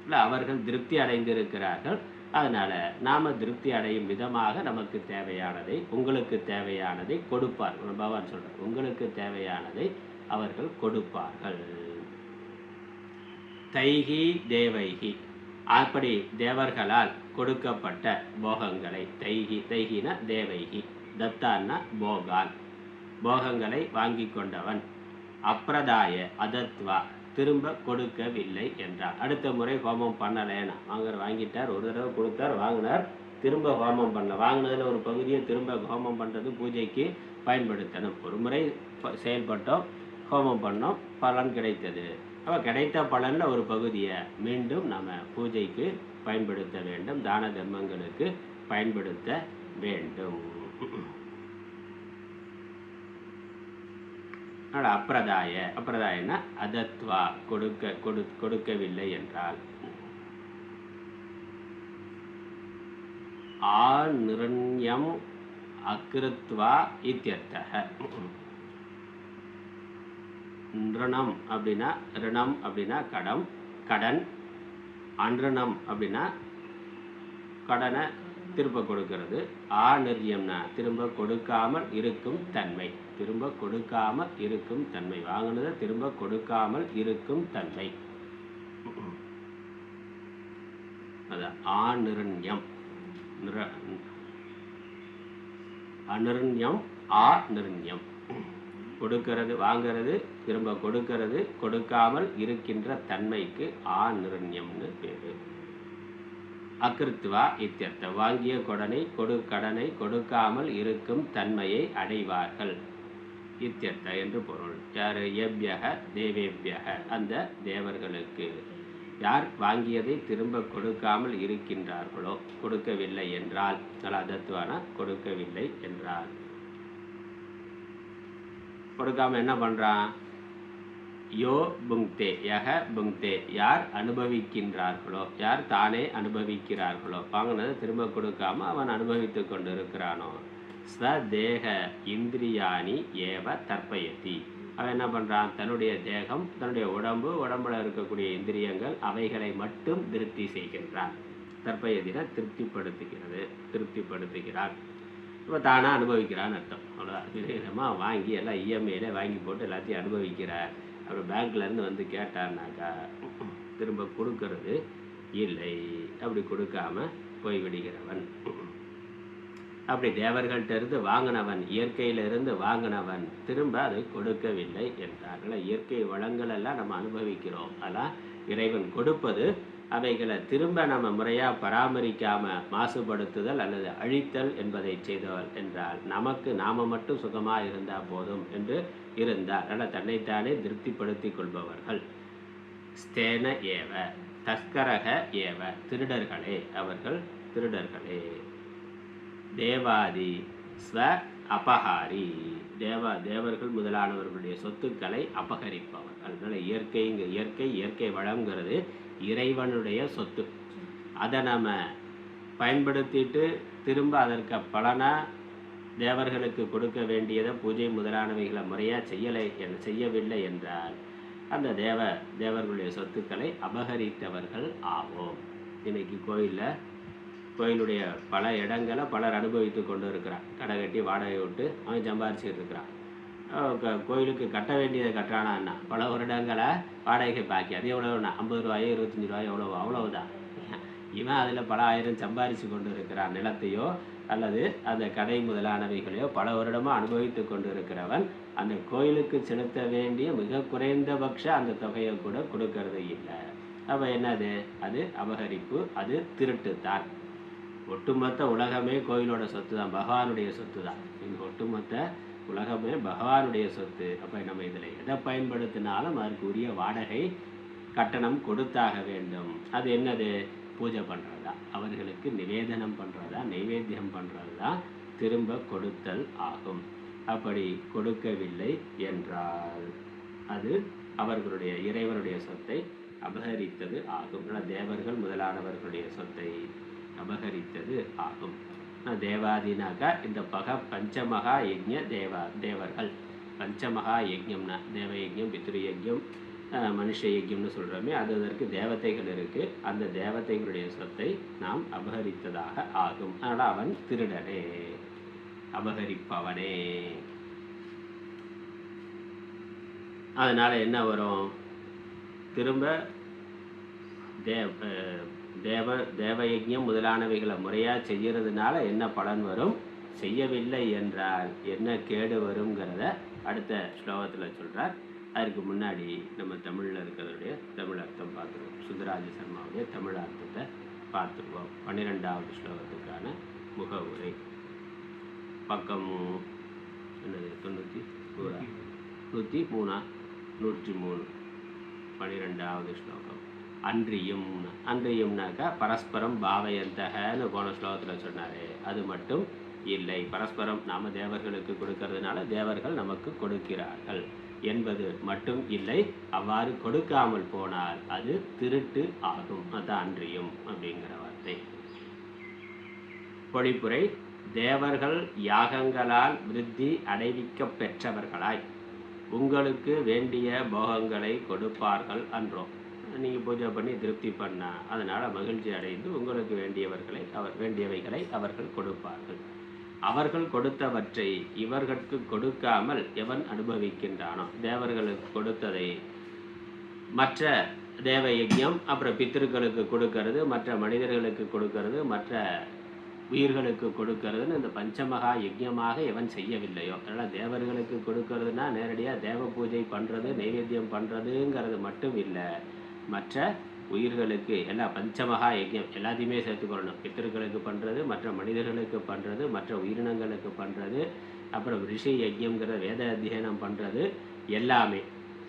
இல்லை அவர்கள் திருப்தி அடைந்திருக்கிறார்கள். அதனால் நாம் திருப்தி அடையும் விதமாக நமக்கு தேவையானதை, உங்களுக்கு தேவையானதை கொடுப்பார்கள். பகவான் சொல்கிறார், உங்களுக்கு தேவையானதை அவர்கள் கொடுப்பார்கள். தைஹி தேவைஹி, அப்படி தேவர்களால் கொடுக்கப்பட்ட போகங்களை, தைஹினா தேவைஹி, தத்தான்னா போகான், போகங்களை வாங்கி கொண்டவன், அப்ரதாய அதத்வா திரும்ப கொடுக்கவில்லை என்றார். அடுத்த முறை ஹோமம் பண்ணலைன்னா, வாங்கிட்டார், ஒரு தடவை கொடுத்தார், வாங்கினார், திரும்ப ஹோமம் பண்ணல. வாங்கினதில் ஒரு பகுதியை திரும்ப ஹோமம் பண்ணுறது பூஜைக்கு பயன்படுத்தணும். ஒரு முறை செயல்பட்டோம், ஹோமம் பண்ணோம், பலன் கிடைத்தது. அப்போ கிடைத்த பலனில் ஒரு பகுதியை மீண்டும் நம்ம பூஜைக்கு பயன்படுத்த வேண்டும், தான தர்மங்களுக்கு பயன்படுத்த வேண்டும். அப்ரதாயனா அதத்வா கொடுக்கவில்லை என்றால். ஆநிர்ண்யம் அக்ருத்வா இத்யர்த்தः. ரிணம் அப்படின்னா ரிணம் அப்படின்னா கடன். அன்றிணம் அப்படின்னா கடனை திரும்ப கொடுக்கிறது. ஆநிர்யம்னா திரும்ப கொடுக்காமல் இருக்கும் தன்மை. திரும்ப கொடுக்காமல் இருக்கும் தன்மை. வாங்கினதை திரும்ப கொடுக்காமல் இருக்கும் தன்மை. அதான் ஆநிர்யம். அநிர்யம் ஆநிர்யம். கொடுக்கிறது வாங்கிறது திரும்ப கொடுக்கிறது கொடுக்காமல் இருக்கின்ற தன்மைக்கு ஆநிர்யம்னு பேரு. அக்ருத்வா இத்யர்த்தம். வாங்கிய கடனை கொடுக்காமல் இருக்கும் தன்மையை அடைவார்கள் இத்யர்த்த என்று பொருள். யார்? ஏபியக தேவேபியக, அந்த தேவர்களுக்கு. யார் வாங்கியதை திரும்ப கொடுக்காமல் இருக்கின்றார்களோ, கொடுக்கவில்லை என்றால், அதத்வான கொடுக்கவில்லை என்றால், கொடுக்காம என்ன பண்றான்? யோ புங்தே யக புங்தே, யார் அனுபவிக்கின்றார்களோ, யார் தானே அனுபவிக்கிறார்களோ, வாங்கினதை திரும்ப கொடுக்காம அவன் அனுபவித்து கொண்டு இருக்கிறானோ, ஸ்வதேக இந்திரியாணி ஏவ தர்ப்பயதி, அவன் என்ன பண்றான்? தன்னுடைய தேகம், தன்னுடைய உடம்புல இருக்கக்கூடிய இந்திரியங்கள், அவைகளை மட்டும் திருப்தி செய்கின்றான். தர்ப்பயதினா திருப்திப்படுத்துகிறான். இப்போ தானாக அனுபவிக்கிறான்னு அர்த்தம். அவ்வளோதான். விதவிதமாக வாங்கி எல்லாம் இஎம்ஐல வாங்கி போட்டு எல்லாத்தையும் அனுபவிக்கிறார். அப்புறம் பேங்க்லேருந்து வந்து கேட்டார்னாக்கா திரும்ப கொடுக்கறது இல்லை. அப்படி கொடுக்காம போய்விடுகிறவன். அப்படி தேவர்கள்ட்ட இருந்து வாங்கினவன், இயற்கையிலிருந்து வாங்கினவன் திரும்ப அதை கொடுக்கவில்லை என்றார்கள். இயற்கை வளங்கள் எல்லாம் நம்ம அனுபவிக்கிறோம். அதெல்லாம் இறைவன் கொடுப்பது. அவைகளை திரும்ப நம்ம முறையாக பராமரிக்காமல் மாசுபடுத்துதல் அல்லது அழித்தல் என்பதை செய்தவள் என்றால், நமக்கு நாம மட்டும் சுகமாக இருந்தால் போதும் என்று இருந்தால், அதனால் தன்னைத்தானே திருப்திப்படுத்தி கொள்பவர்கள். ஸ்தேன ஏவ தஸ்கரக ஏவ, திருடர்களே, அவர்கள் திருடர்களே. தேவாதி ஸ்வ அபகாரி, தேவர்கள் முதலானவர்களுடைய சொத்துக்களை அபகரிப்பவர்கள். அதனால் இயற்கை வளங்கிறது இறைவனுடைய சொத்து. அதை நம்ம பயன்படுத்திட்டு திரும்ப அதற்கு பலனாக தேவர்களுக்கு கொடுக்க வேண்டியதை பூஜை முதலானவைகளை முறையாக செய்யவில்லை என்றால் அந்த தேவர்களுடைய சொத்துக்களை அபகரித்தவர்கள் ஆவோம். இன்னைக்கு கோயிலுடைய பல இடங்களை பலர் அனுபவித்து கொண்டு இருக்கிறான். கடை கட்டி வாடகை விட்டு அவன் சம்பாரிச்சுட்டு இருக்கிறான். கோயிலுக்கு கட்ட வேண்டியதை கட்டுறானா, பல வருடங்களை வாடகை பாக்கி. அது எவ்வளோண்ணா? 50 ரூபாயோ 25 ரூபாயோ எவ்வளோ? அவ்வளவுதான். இவன் அதில் பல ஆயிரம் சம்பாரித்து கொண்டு இருக்கிறான். நிலத்தையோ அல்லது அந்த கடை முதலானவைகளையோ பல வருடமாக அனுபவித்து கொண்டு இருக்கிறவன் அந்த கோயிலுக்கு செலுத்த வேண்டிய மிக குறைந்தபட்ச அந்த தொகையை கூட கொடுக்கறது இல்லை. அப்போ என்னது? அது அபகரிப்பு, அது திருட்டுத்தான். ஒட்டுமொத்த உலகமே கோயிலோட சொத்து தான், பகவானுடைய சொத்து தான். இந்த ஒட்டுமொத்த உலகமே பகவானுடைய சொத்து. அப்போ நம்ம இதில் எதை பயன்படுத்தினாலும் அதற்கு உரிய வாடகை கட்டணம் கொடுத்தாக வேண்டும். அது என்னது? பூஜை பண்ணுறதா, அவர்களுக்கு நிவேதனம் பண்ணுறதா, நைவேத்தியம் பண்ணுறது தான் திரும்ப கொடுத்தல் ஆகும். அப்படி கொடுக்கவில்லை என்றால் அது அவர்களுடைய இறைவனுடைய சொத்தை அபகரித்தது ஆகும். தேவர்கள் முதலானவர்களுடைய சொத்தை அபகரித்தது ஆகும். தேவாதினாக்கா இந்த பஞ்சமகா யஜ்ஞ தேவர்கள். பஞ்சமகா யஜ்ஞம்னா தேவ யஜ்ஞம், பித்ரு யஜ்ஞம், மனுஷ யஜ்ஞம்னு சொல்கிறோமே, அதற்கு தேவதைகள் இருக்குது. அந்த தேவதைகளுடைய சொத்தை நாம் அபகரித்ததாக ஆகும். அதனால் அவன் திருடனே, அபகரிப்பவனே. அதனால் என்ன வரும்? திரும்ப தேவயஜ்ஞம் முதலானவைகளை முறையாக செய்கிறதுனால என்ன பலன் வரும்? செய்யவில்லை என்றால் என்ன கேடு வருங்கிறத அடுத்த ஸ்லோகத்தில் சொல்கிறார். அதுக்கு முன்னாடி நம்ம தமிழில் இருக்கிறதுடைய தமிழ் அர்த்தம் பார்த்துருவோம். சுந்தராஜ சர்மாவுடைய தமிழ் அர்த்தத்தை பார்த்துருவோம். 12வது ஸ்லோகத்துக்கான முகவுரை. பக்கம் என்னது? 103 12வது ஸ்லோகம். அன்றியும்னாக்கா பரஸ்பரம் பாவயந்தகன்னு போன ஸ்லோகத்தில் சொன்னார். அது மட்டும் இல்லை. பரஸ்பரம் நாம் தேவர்களுக்கு கொடுக்கறதுனால தேவர்கள் நமக்கு கொடுக்கிறார்கள் என்பது மட்டும் இல்லை. அவ்வாறு கொடுக்காமல் போனால் அது திருட்டு ஆகும். அதுதான் அன்றியும் அப்படிங்கிற வார்த்தை. பொழிப்புரை. தேவர்கள் யாகங்களால் விருத்தி அடைவிக்க பெற்றவர்களாய் உங்களுக்கு வேண்டிய போகங்களை கொடுப்பார்கள் அன்றோம். நீங்கள் பூஜை பண்ணி திருப்தி பண்ணா அதனால் மகிழ்ச்சி அடைந்து உங்களுக்கு வேண்டியவைகளை அவர்கள் கொடுப்பார்கள். அவர்கள் கொடுத்தவற்றை இவர்களுக்கு கொடுக்காமல் எவன் அனுபவிக்கின்றானோ, தேவர்களுக்கு கொடுத்ததை மற்ற தேவ யஜ்யம், அப்புறம் பித்திருக்களுக்கு கொடுக்கறது, மற்ற மனிதர்களுக்கு கொடுக்கறது, மற்ற உயிர்களுக்கு கொடுக்கறதுன்னு இந்த பஞ்சமகா யஜ்யமாக எவன் செய்யவில்லையோ, அதனால் தேவர்களுக்கு கொடுக்கறதுனா நேரடியாக தேவ பூஜை பண்ணுறது, நைவேத்தியம் பண்ணுறதுங்கிறது மட்டும் இல்லை, மற்ற உயிர்களுக்கு எல்லா பஞ்சமகா யஜ்யம் எல்லாத்தையுமே சேர்த்துக்கொள்ளணும். பித்திருக்களுக்கு பண்ணுறது, மற்ற மனிதர்களுக்கு பண்ணுறது, மற்ற உயிரினங்களுக்கு பண்ணுறது, அப்புறம் ரிஷி யஜ்யம்ங்கிற வேத அத்தியனம் பண்ணுறது எல்லாமே.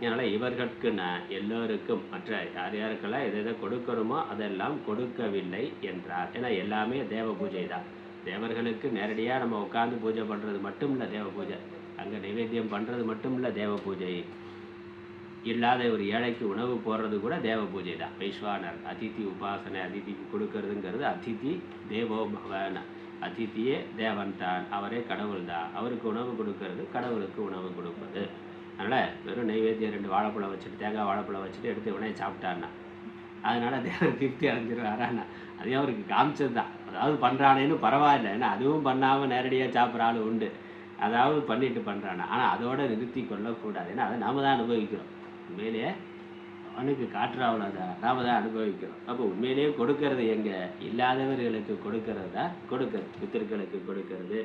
அதனால் இவர்களுக்கு நான் எல்லோருக்கும் மற்ற யார் யாருக்கெல்லாம் எதை கொடுக்கணுமோ அதெல்லாம் கொடுக்கவில்லை என்றார். ஏன்னா எல்லாமே தேவ பூஜை தான். தேவர்களுக்கு நேரடியாக நம்ம உட்காந்து பூஜை பண்ணுறது மட்டும் இல்லை தேவ பூஜை, அங்கே நைவேத்தியம் பண்ணுறது மட்டும் இல்லை தேவ பூஜை, இல்லாத ஒரு ஏழைக்கு உணவு போடுறது கூட தேவ பூஜை தான். வைஸ்வானர் அதிதி உபாசனை, அதிதிக்கு கொடுக்கறதுங்கிறது அதிதி தேவோ பவன, அதிதியே தேவன் தான், அவரே கடவுள் தான், அவருக்கு உணவு கொடுக்கறது கடவுளுக்கு உணவு கொடுப்பது. அதனால் வெறும் நைவேத்தியம் 2 வாழைப்பழம் வச்சுட்டு, தேங்காய் வாழைப்பழம் வச்சுட்டு எடுத்து உடனே சாப்பிட்டான்னா அதனால் தேவர் திருப்தி அடைஞ்சிருவாரான்னா அதே அவருக்கு காமிச்சது தான். அதாவது பண்ணுறானேன்னு பரவாயில்லை, ஏன்னா அதுவும் பண்ணாமல் நேரடியாக சாப்பிட்ற ஆள் உண்டு, அதாவது பண்ணிட்டு பண்ணுறானா. ஆனால் அதோடு நிறுத்தி கொள்ளக்கூடாது, ஏன்னா அதை நாம் தான் அனுபவிக்கிறோம். உண்மையிலேயே அவனுக்கு காட்டுறாவளதான் நாம் தான் அனுபவிக்கிறோம். அப்போ உண்மையிலேயே கொடுக்கறது எங்கே? இல்லாதவர்களுக்கு கொடுக்கறது தான் கொடுக்கறது. பித்திருக்களுக்கு கொடுக்கறது,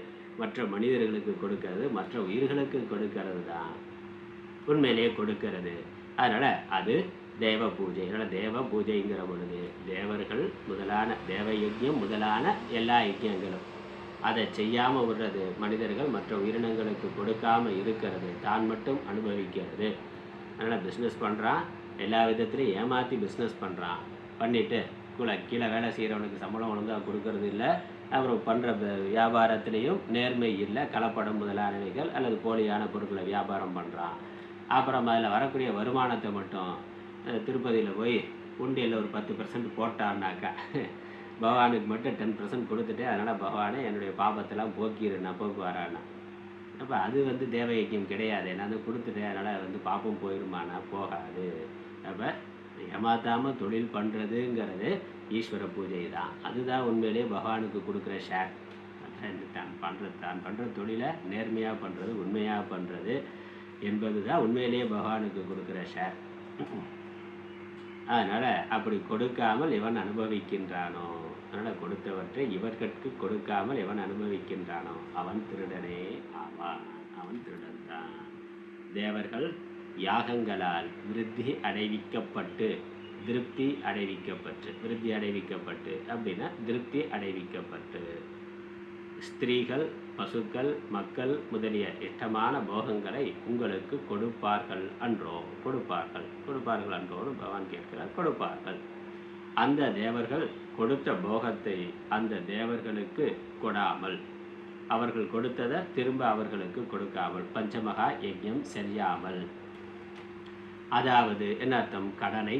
மற்ற மனிதர்களுக்கு கொடுக்கறது, மற்ற உயிர்களுக்கு கொடுக்கறது தான் உண்மையிலேயே கொடுக்கறது. அதனால் அது தேவ பூஜை. அதனால் தேவ பூஜைங்கிற பொழுது தேவர்கள் முதலான தேவ யஜ்யம் முதலான எல்லா யஜ்யங்களும் அதை செய்யாமல் விடுறது, மனிதர்கள் மற்ற உயிரினங்களுக்கு கொடுக்காமல் இருக்கிறது, தான் மட்டும் அனுபவிக்கிறது. அதனால் பிஸ்னஸ் பண்ணுறான், எல்லா விதத்துலையும் ஏமாற்றி பிஸ்னஸ் பண்ணுறான், பண்ணிவிட்டு கீழே வேலை செய்கிறவனுக்கு சம்பளம் ஒழுங்காக கொடுக்கறது இல்லை, அப்புறம் பண்ணுற வியாபாரத்துலேயும் நேர்மை இல்லை, கலப்படம் முதலானவைகள் அல்லது போலியான பொருட்களை வியாபாரம் பண்ணுறான். அப்புறம் அதில் வரக்கூடிய வருமானத்தை மட்டும் திருப்பதியில் போய் உண்டியில் ஒரு 10% போட்டான்னாக்கா பகவானுக்கு மட்டும் 10% கொடுத்துட்டு, அதனால் பகவானே என்னுடைய பாபத்தெல்லாம் போக்கிடு, நான் போக்குவாரான்னா. அப்போ அது தேவ யஜ்யம் கிடையாது. நான் கொடுத்துட்டேன் அதனால் பாப்பம் போயிடுமானா போகாது. அப்போ ஏமாத்தாமல் தொழில் பண்ணுறதுங்கிறது ஈஸ்வர பூஜை தான். அதுதான் உண்மையிலேயே பகவானுக்கு கொடுக்குற ஷேர். தான் பண்ணுற தொழிலை நேர்மையாக பண்ணுறது, உண்மையாக பண்ணுறது என்பது தான் உண்மையிலேயே பகவானுக்கு கொடுக்குற ஷேர். அதனால் அப்படி கொடுக்காமல் எவன் அனுபவிக்கின்றானோ, அதனால் கொடுத்தவற்றை இவர்களுக்கு கொடுக்காமல் எவன் அனுபவிக்கின்றானோ அவன் திருடனே ஆவான். அவன் திருடன் தான். தேவர்கள் யாகங்களால் விருத்தி அடைவிக்கப்பட்டு, திருப்தி அடைவிக்கப்பட்டு, விருத்தி அடைவிக்கப்பட்டு அப்படின்னா திருப்தி அடைவிக்கப்பட்டு, ஸ்திரீகள், பசுக்கள், மக்கள் முதலிய இஷ்டமான போகங்களை உங்களுக்கு கொடுப்பார்கள் அன்றோ. கொடுப்பார்கள் அன்றோன்னு பகவான் கேட்கிறார். கொடுப்பார்கள். அந்த தேவர்கள் கொடுத்த போகத்தை அந்த தேவர்களுக்கு கொடாமல், அவர்கள் கொடுத்ததை திரும்ப அவர்களுக்கு கொடுக்காமல், பஞ்சமகா யஜ்யம் செய்யாமல், அதாவது என்ன அர்த்தம்? கடனை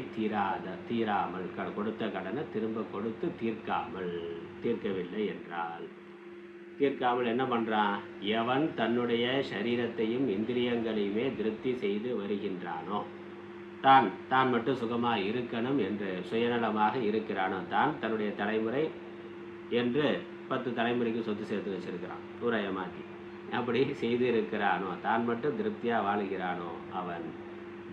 தீராமல், கொடுத்த கடனை திரும்ப கொடுத்து தீர்க்கவில்லை என்றால், தீர்க்காமல் என்ன பண்ணுறான்? எவன் தன்னுடைய சரீரத்தையும் இந்திரியங்களையுமே திருப்தி செய்து வருகின்றானோ, தான் மட்டும் சுகமாக இருக்கணும் என்று சுயநலமாக இருக்கிறானோ, தன்னுடைய தலைமுறை என்று 10 தலைமுறைக்கு சொத்து சேர்த்து வச்சிருக்கிறான், ஊரை ஏமாற்றி அப்படி செய்து இருக்கிறானோ, தான் மட்டும் திருப்தியாக வாழுகிறானோ, அவன்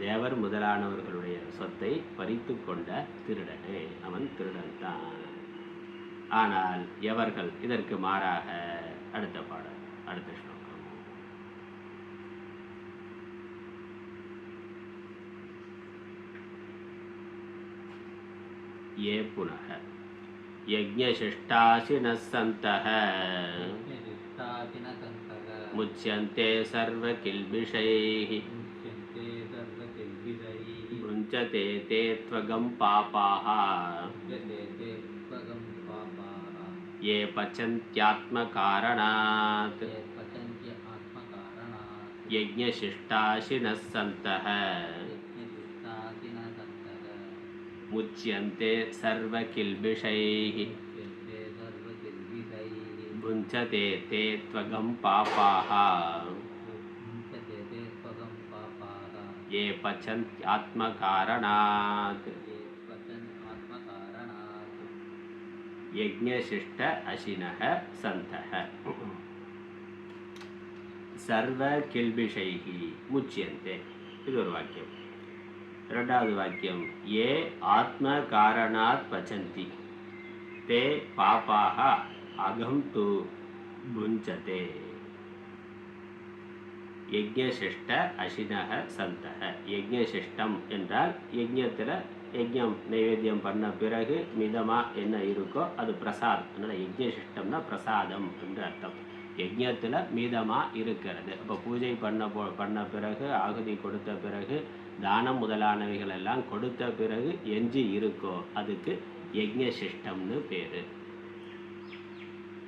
தேவர் முதலானவர்களுடைய சொத்தை பறித்து கொண்ட திருடனே, அவன் திருடன் தான். ஆனால் எவர்கள் இதற்கு மாறாக, அடுத்த பாடல், அடுத்த ஸ்லோகம். ये पुनः यज्ञशिष्टाशिनः सन्तः मुच्यन्ते सर्वकिल्बिषैः मुञ्चते ते त्वगं पापाः ये पचन्त्यात्मकारणात् यज्ञशिष्टाशिनः सन्तः मुच्यन्ते सर्वकिल्बिषैः भुञ्चते ते त्वगं पापाः ये पचन्त्यात्मकारणात् यज्ञशिष्ट अशिनः सन्तः सर्वकिल्बिषैः मुच्यन्ते. இது ஒரு வாக்கியம். இரண்டாவது வாக்கியம் ये आत्मकारणात् पचन्ति ते पापाः अगं तु भुञ्चते யஜ்ஞசிஷ்ட அசினக சந்தக. யஜ்ஞசிஷ்டம் என்றால் யஜ்ஞத்தில் யஜ்ஞம் நைவேத்தியம் பண்ண பிறகு மிதமாக என்ன இருக்கோ அது பிரசாதம். அதனால் யஜ்ஞசிஷ்டம்னா பிரசாதம் என்று அர்த்தம். யஜ்ஞத்தில் மீதமாக இருக்கிறது. அப்போ பூஜை பண்ண பிறகு ஆகுதி கொடுத்த பிறகு தானம் முதலானவைகள் எல்லாம் கொடுத்த பிறகு எஞ்சி இருக்கோ அதுக்கு யஜ்ஞசிஷ்டம்னு பேர்.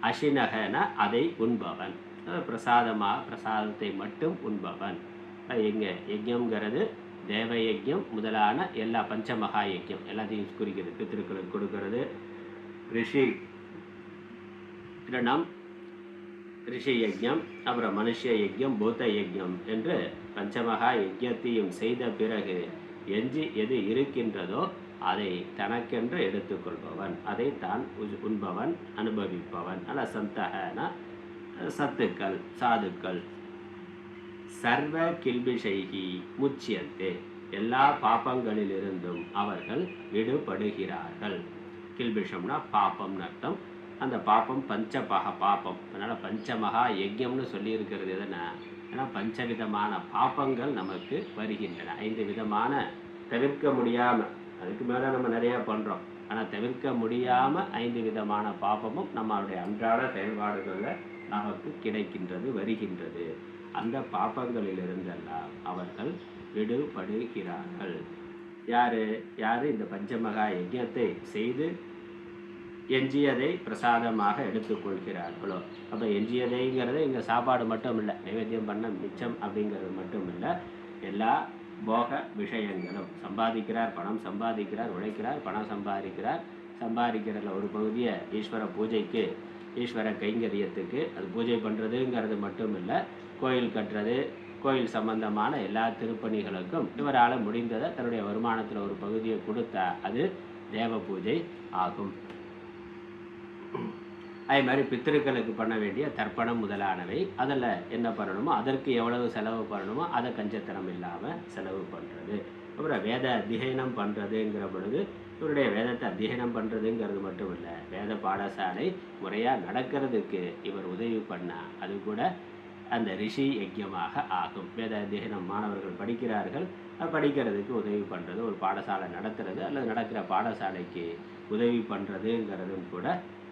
அசினகனா அதை உண்பவன், பிரசாதத்தை மட்டும் உண்பவன். எங்கே யஜ்ஞங்கிறது தேவ யஜ்ஞம் முதலான எல்லா பஞ்சமகா யஜ்ஞம் எல்லாத்தையும் குறிக்கிறது. பித்திருக்களுக்கு கொடுக்கறது, ரிஷி கிரணம், ரிஷி யஜ்ஞம், அப்புறம் மனுஷ யஜ்ஞம், பூத யஜ்ஞம் என்று பஞ்சமகா யஜ்ஞத்தையும் செய்த பிறகு எஞ்சி எது இருக்கின்றதோ அதை தனக்கென்று எடுத்துக்கொள்பவன், அதை தான் உண்பவன், அனுபவிப்பவன். ஆனால் சந்தகனா சத்துக்கள், சாதுக்கள். சர்வ கில்பிஷைகி முச்சியந்தே, எல்லா பாப்பங்களிலிருந்தும் அவர்கள் விடுபடுகிறார்கள். கில்பிஷம்னா பாப்பம்னு அர்த்தம். அந்த பாப்பம் பஞ்சபக பாப்பம். அதனால் பஞ்சமகா யஜ்யம்னு சொல்லியிருக்கிறது எதுனா, ஏன்னா பஞ்சவிதமான பாப்பங்கள் நமக்கு வருகின்றன. 5 விதமான தவிர்க்க முடியாமல், அதுக்கு மேலே நம்ம நிறையா பண்ணுறோம், ஆனால் தவிர்க்க முடியாமல் 5 விதமான பாப்பமும் நம்மளுடைய அன்றாட செயல்பாடுகளில் நமக்கு கிடைக்கின்றது, வருகின்றது. அந்த பாப்பங்களிலிருந்தெல்லாம் அவர்கள் விடுபடுகிறார்கள். யார் இந்த பஞ்சமகா யஜ்ஞத்தை செய்து எஞ்சியதை பிரசாதமாக எடுத்துக்கொள்கிறார்களோ. அப்போ எஞ்சியதைங்கிறது இங்கே சாப்பாடு மட்டும் இல்லை, நைவேத்தியம் பண்ண மிச்சம் அப்படிங்கிறது மட்டும் இல்லை, எல்லா போக விஷயங்களும். சம்பாதிக்கிறார், பணம் சம்பாதிக்கிறார், உழைக்கிறார், பணம் சம்பாதிக்கிறதுல ஒரு பகுதியை ஈஸ்வர பூஜைக்கு, ஈஸ்வர கைங்கரியத்துக்கு, அது பூஜை பண்ணுறதுங்கிறது மட்டும் இல்லை, கோயில் கட்டுறது, கோயில் சம்பந்தமான எல்லா திருப்பணிகளுக்கும் இவரால் முடிந்ததை தன்னுடைய வருமானத்தில் ஒரு பகுதியை கொடுத்தா அது தேவ பூஜை ஆகும். அதே மாதிரி பித்திருக்களுக்கு பண்ண வேண்டிய தர்ப்பணம் முதலானவை, அதில் என்ன பண்ணணுமோ அதற்கு எவ்வளவு செலவு பண்ணணுமோ அதை கஞ்சத்தனம் இல்லாமல் செலவு பண்ணுறது. அப்புறம் வேத அத்தியனம் பண்ணுறதுங்கிற பொழுது இவருடைய வேதத்தை அத்தியனம் பண்ணுறதுங்கிறது மட்டும் இல்லை, வேத பாடசாலை முறையாக நடக்கிறதுக்கு இவர் உதவி பண்ணால் அது கூட அந்த ரிஷி யஜ்யமாக ஆகும். வேத அத்தியனம் மாணவர்கள் படிக்கிறார்கள், படிக்கிறதுக்கு உதவி பண்ணுறது, ஒரு பாடசாலை நடத்துறது அல்லது நடக்கிற பாடசாலைக்கு உதவி பண்ணுறதுங்கிறதும் கூட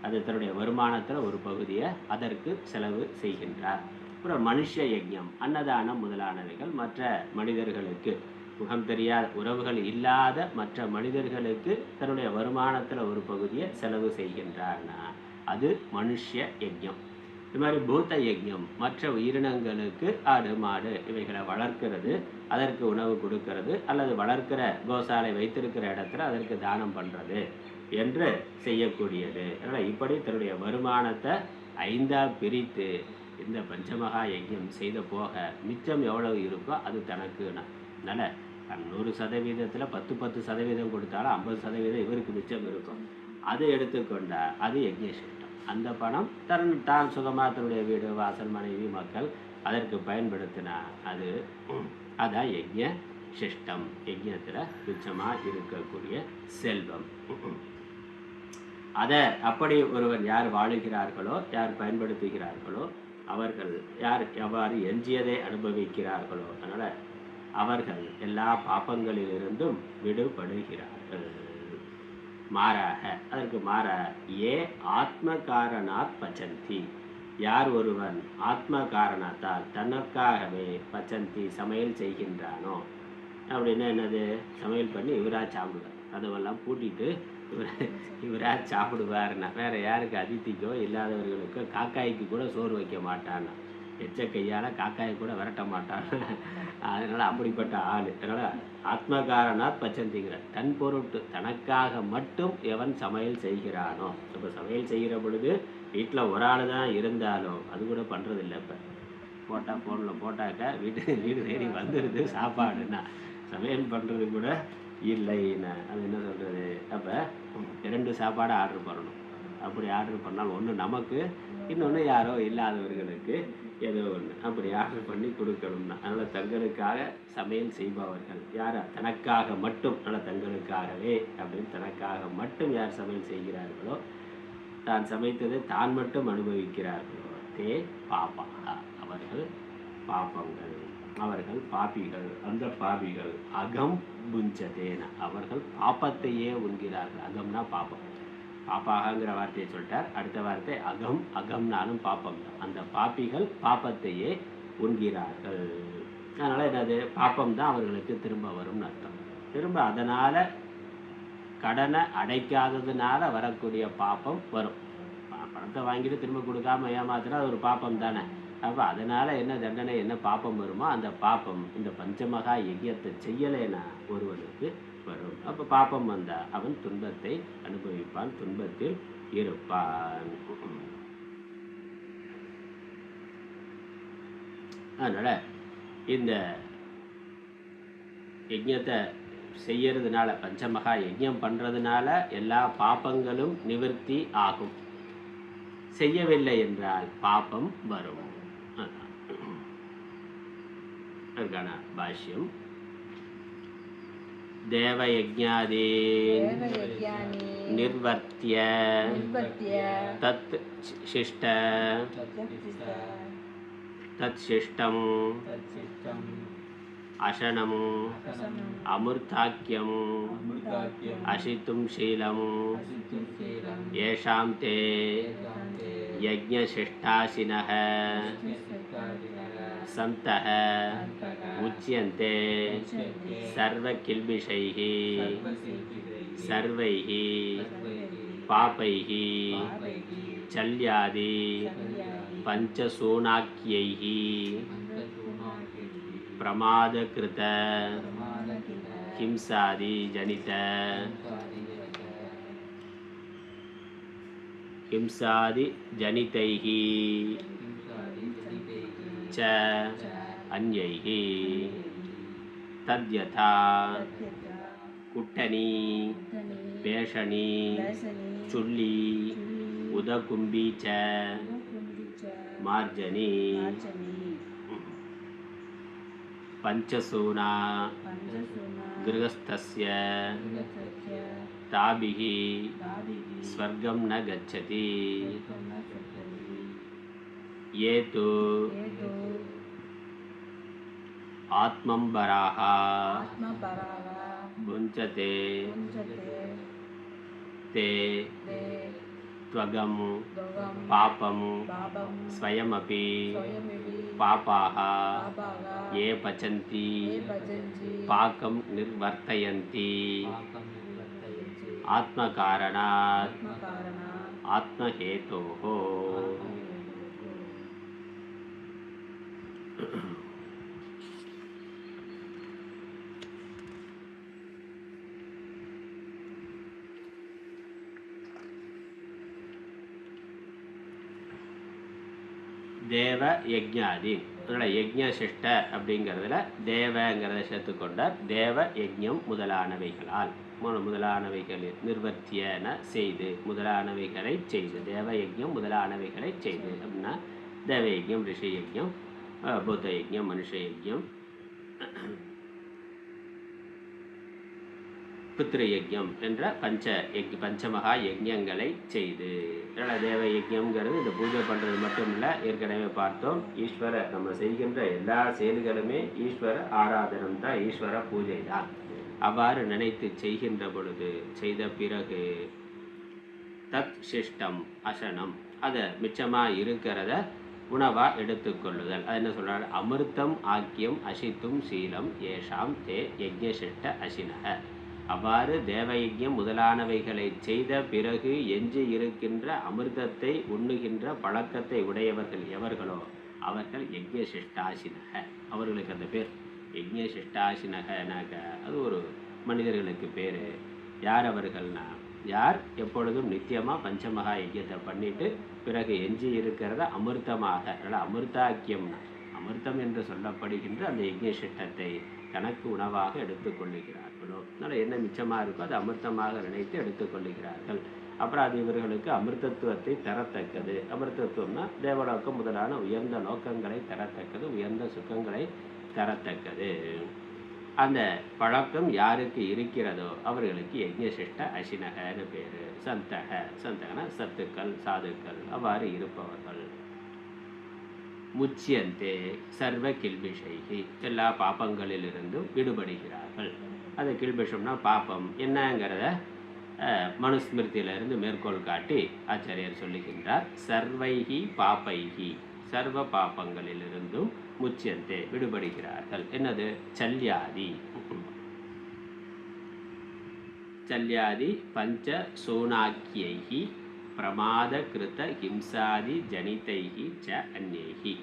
அது தன்னுடைய வருமானத்தில் ஒரு பகுதியை அதற்கு செலவு செய்கின்றார். அப்புறம் மனுஷ யஜ்யம், அன்னதானம் முதலானவைகள் மற்ற மனிதர்களுக்கு, முகம் தெரியாத உறவுகள் இல்லாத மற்ற மனிதர்களுக்கு தன்னுடைய வருமானத்தில் ஒரு பகுதியை செலவு செய்கின்றார்னா அது மனுஷ யஜ்யம். இது மாதிரி பூத யஜ்யம், மற்ற உயிரினங்களுக்கு ஆடு மாடு இவைகளை வளர்க்கிறது, அதற்கு உணவு கொடுக்கறது, அல்லது வளர்க்கிற கோசாலை வைத்திருக்கிற இடத்துல அதற்கு தானம் பண்ணுறது என்று செய்யக்கூடியது. அதனால் இப்படி தன்னுடைய வருமானத்தை 5ஆக பிரித்து இந்த பஞ்சமகா யஜ்யம் செய்த போக மிச்சம் எவ்வளவு இருக்கோ அது தனக்கு. அதனால் 100%, 10% கொடுத்தாலும் 50% இவருக்கு மிச்சம் இருக்கும். அதை எடுத்துக்கொண்டா அது யஜ்ஞசிஷ்டம். அந்த பணம் தான் சுகமாக தன்னுடைய வீடு வாசல் மனைவி மக்கள் அதற்கு பயன்படுத்தினா அதான் யஜ்ஞ சிஷ்டம். யஜ்ஞத்தில் மிச்சமாக இருக்கக்கூடிய செல்வம். அதை அப்படி ஒருவர் யார் வாழுகிறார்களோ, யார் பயன்படுத்துகிறார்களோ, அவர்கள் யார் எவ்வாறு எஞ்சியதை அனுபவிக்கிறார்களோ, அதனால் அவர்கள் எல்லா பாப்பங்களிலிருந்தும் விடுபடுகிறார்கள். மாறாக அதற்கு ஏ ஆத்ம காரணாத் பச்சந்தி, யார் ஒருவன் ஆத்ம காரணத்தால் தனக்காகவே பச்சந்தி சமையல் செய்கின்றானோ. அப்படின்னா என்னது, சமையல் பண்ணி இவராக சாப்பிடுவார், அதுவெல்லாம் பூட்டிட்டு இவராக சாப்பிடுவார்னா வேறு யாருக்கு அதித்திக்கோ இல்லாதவர்களுக்கோ காக்காய்க்கு கூட சோறு வைக்க மாட்டான்னா. எச்ச கையால் காக்காயை கூட விரட்ட மாட்டான். அதனால் அப்படிப்பட்ட ஆள். அதனால் ஆத்மகாரனாத் பச்சந்திங்கிற தன் பொருட்டு தனக்காக மட்டும் எவன் சமையல் செய்கிறானோ. இப்போ சமையல் செய்கிற பொழுது வீட்டில் ஒரு ஆள் தான் இருந்தாலும் அது கூட பண்ணுறதில்லை. இப்போ போட்டால் ஃபோனில் போட்டாக்கா வீடு தேடி வந்துடுது சாப்பாடுன்னா, சமையல் பண்ணுறது கூட இல்லைன்னா அது என்ன சொல்கிறது. அப்போ 2 சாப்பாடு ஆர்டர் பண்ணணும். அப்படி ஆர்டர் பண்ணால் ஒன்று நமக்கு, இன்னொன்று யாரோ இல்லாதவர்களுக்கு ஏதோ ஒன்று அப்படி ஆர்டர் பண்ணி கொடுக்கணும்னா. அதனால் தங்களுக்காக சமையல் செய்பவர்கள் யார்? தனக்காக மட்டும். அதனால் தங்களுக்காகவே அப்படின்னு தனக்காக மட்டும் யார் சமையல் செய்கிறார்களோ, தான் சமைத்ததை தான் மட்டும் அனுபவிக்கிறார்களோ தே பாப்பா, அவர்கள் பாப்பங்கள், அவர்கள் பாப்பிகள். அந்த பாப்பிகள் அகம் புஞ்சதேன, அவர்கள் பாப்பத்தையே உண்கிறார்கள். அகம்னா பாப்பம். பாப்பாகங்கிற வார்த்தையை சொல்லிட்டார். அடுத்த வார்த்தை அகம். அகம்னாலும் பாப்பம் தான். அந்த பாப்பிகள் பாப்பத்தையே உண்கிறார்கள். அதனால் என்னது? பாப்பம் தான் அவர்களுக்கு திரும்ப வரும்னு அர்த்தம். திரும்ப அதனால் கடனை அடைக்காததுனால வரக்கூடிய பாப்பம் வரும். பணத்தை வாங்கிட்டு திரும்ப கொடுக்காம ஏமாத்தினா அது ஒரு பாப்பம் தானே. அப்போ அதனால் என்ன தண்டனை, என்ன பாப்பம் வருமோ அந்த பாப்பம் இந்த பஞ்சமகா யஜ்யத்தை செய்யலைன்னா ஒருவனுக்கு வரும். அப்போ பாப்பம் வந்தால் அவன் துன்பத்தை அனுபவிப்பான், துன்பத்தில் இருப்பான். அதனால் இந்த யஜ்யத்தை செய்யறதுனால, பஞ்சமகா யஜ்யம் பண்ணுறதுனால எல்லா பாப்பங்களும் நிவர்த்தி ஆகும். செய்யவில்லை என்றால் பாப்பம் வரும். அதுக்கான பாஷ்யம். தேவயஜ்ஞாதி நிர்வர்த்திய தத் சிஷ்ட தத் சிஷ்டம் அசனம் அமிர்தாக்கியம் அசித்தும் சீலம் ஏஷாம் தே யஜ்ஞசிஷ்டாசினः சந்தः உச்யந்தே சர்வகில்பிஷைः சர்வைः பாபைः சல்யாதி பஞ்சசூனாக்யைः பிரமாதகிருத ஹிம்சாதி ஜனித ஹிம்சாதி ஜனிதைஹி ச அன்யைஹி தத்யதா குட்டனி பேஷணி சுள்ளி உதகும்பி ச மார்ஜனி பஞ்சசூனா கிருஹஸ்தஸ்ய தாபிஹி ஸ்வர்கம் ந கச்சதி ये तो आत्मंबराः भुञ्जते ते त्वगं पापं स्वयमपि पापाः ये पचन्ति पाकं निर्वर्तयन्ति आत्मकारणात् आत्महेतोः. தேவ யஜ்ஞாதி, அதனால் யஜ்ஞசிஷ்ட அப்படிங்கிறதுல தேவங்கிறத சேர்த்துக்கொண்டார். தேவ யஜ்ஞம் முதலானவைகளால், முதலானவைகளில் நிர்வர்த்தியன செய்து, முதலானவைகளை செய்து, தேவ யஜ்ஞம் முதலானவைகளை செய்து அப்படின்னா தேவ யஜ்ஞம், ரிஷி யஜ்ஞம், பூத யஜ்ஞம், மனுஷ யஜ்ஞம், பித்ரு யஜ்ஞம் என்ற பஞ்சமகா யஜ்ஞங்களை செய்து. அதனால் தேவ யஜ்ஞம்ங்கிறது இந்த பூஜை பண்ணுறது மட்டும் இல்லை, ஏற்கனவே பார்த்தோம். ஈஸ்வர நம்ம செய்கின்ற எல்லா செயல்களுமே ஈஸ்வர ஆராதனம் தான், ஈஸ்வர பூஜை தான். அவ்வாறு நினைத்து செய்கின்ற பொழுது, செய்த பிறகு தத் சிஷ்டம் அசனம், அதை மிச்சமாக இருக்கிறத உணவாக எடுத்துக்கொள்ளுதல். அது என்ன சொல்கிறார்? அமிர்தம் ஆக்கியம் அசித்தும் சீலம் ஏஷாம் தே யஜ்ஞசிஷ்ட அசினக. அவ்வாறு தேவயஜ்ஞம் முதலானவைகளை செய்த பிறகு எஞ்சி இருக்கின்ற அமிர்தத்தை உண்ணுகின்ற பழக்கத்தை உடையவர்கள் எவர்களோ அவர்கள் யஜ்ஞசிஷ்டாசினக, அவர்களுக்கு அந்த பேர் யஜ்ஞசிஷ்டாசினகனாக்க அது ஒரு மனிதர்களுக்கு பேர். யார் அவர்கள்னா, யார் எப்பொழுதும் நித்தியமாக பஞ்சமகா யஜ்யத்தை பண்ணிட்டு பிறகு எஞ்சி இருக்கிறத அமிர்தமாக, அதனால் அமிர்தாக்கியம்னா அமிர்தம் என்று சொல்லப்படுகின்ற அந்த யஜ்ஞசிஷ்டத்தை தனக்கு உணவாக எடுத்துக்கொள்ளுகிறார்களோ, அதனால் என்ன மிச்சமாக இருக்கோ அது அமிர்தமாக நினைத்து எடுத்துக்கொள்ளுகிறார்கள். அப்புறம் அது இவர்களுக்கு அமிர்தத்துவத்தை தரத்தக்கது. அமிர்தத்துவம்னா தேவலோக்கம் முதலான உயர்ந்த லோக்கங்களை தரத்தக்கது, உயர்ந்த சுகங்களை தரத்தக்கது. அந்த பழக்கம் யாருக்கு இருக்கிறதோ அவர்களுக்கு யஜ்ஞசிஷ்ட அசினகன்னு பேர். சந்தக, சந்தகனா சத்துக்கள், சாதுக்கள், அவ்வாறு இருப்பவர்கள். முச்சியந்தே சர்வ கில்பிஷைகி, எல்லா பாப்பங்களிலிருந்தும் விடுபடுகிறார்கள். அது கில்பிஷம்னா பாப்பம் என்னங்கிறத மனுஸ்மிருதியிலிருந்து மேற்கோள் காட்டி ஆச்சாரியர் சொல்லுகின்றார். சர்வைகி பாப்பைகி, சர்வ பாப்பங்களிலிருந்தும் முச்சியந்தே விடுபடுகிறார்கள். என்னது? சல்யாதி, சல்யாதி பஞ்ச சோனாக்கியைகி பிரமாத கிருத ஹிம்சாதி ஜனிதைகி ச அந்நேகி.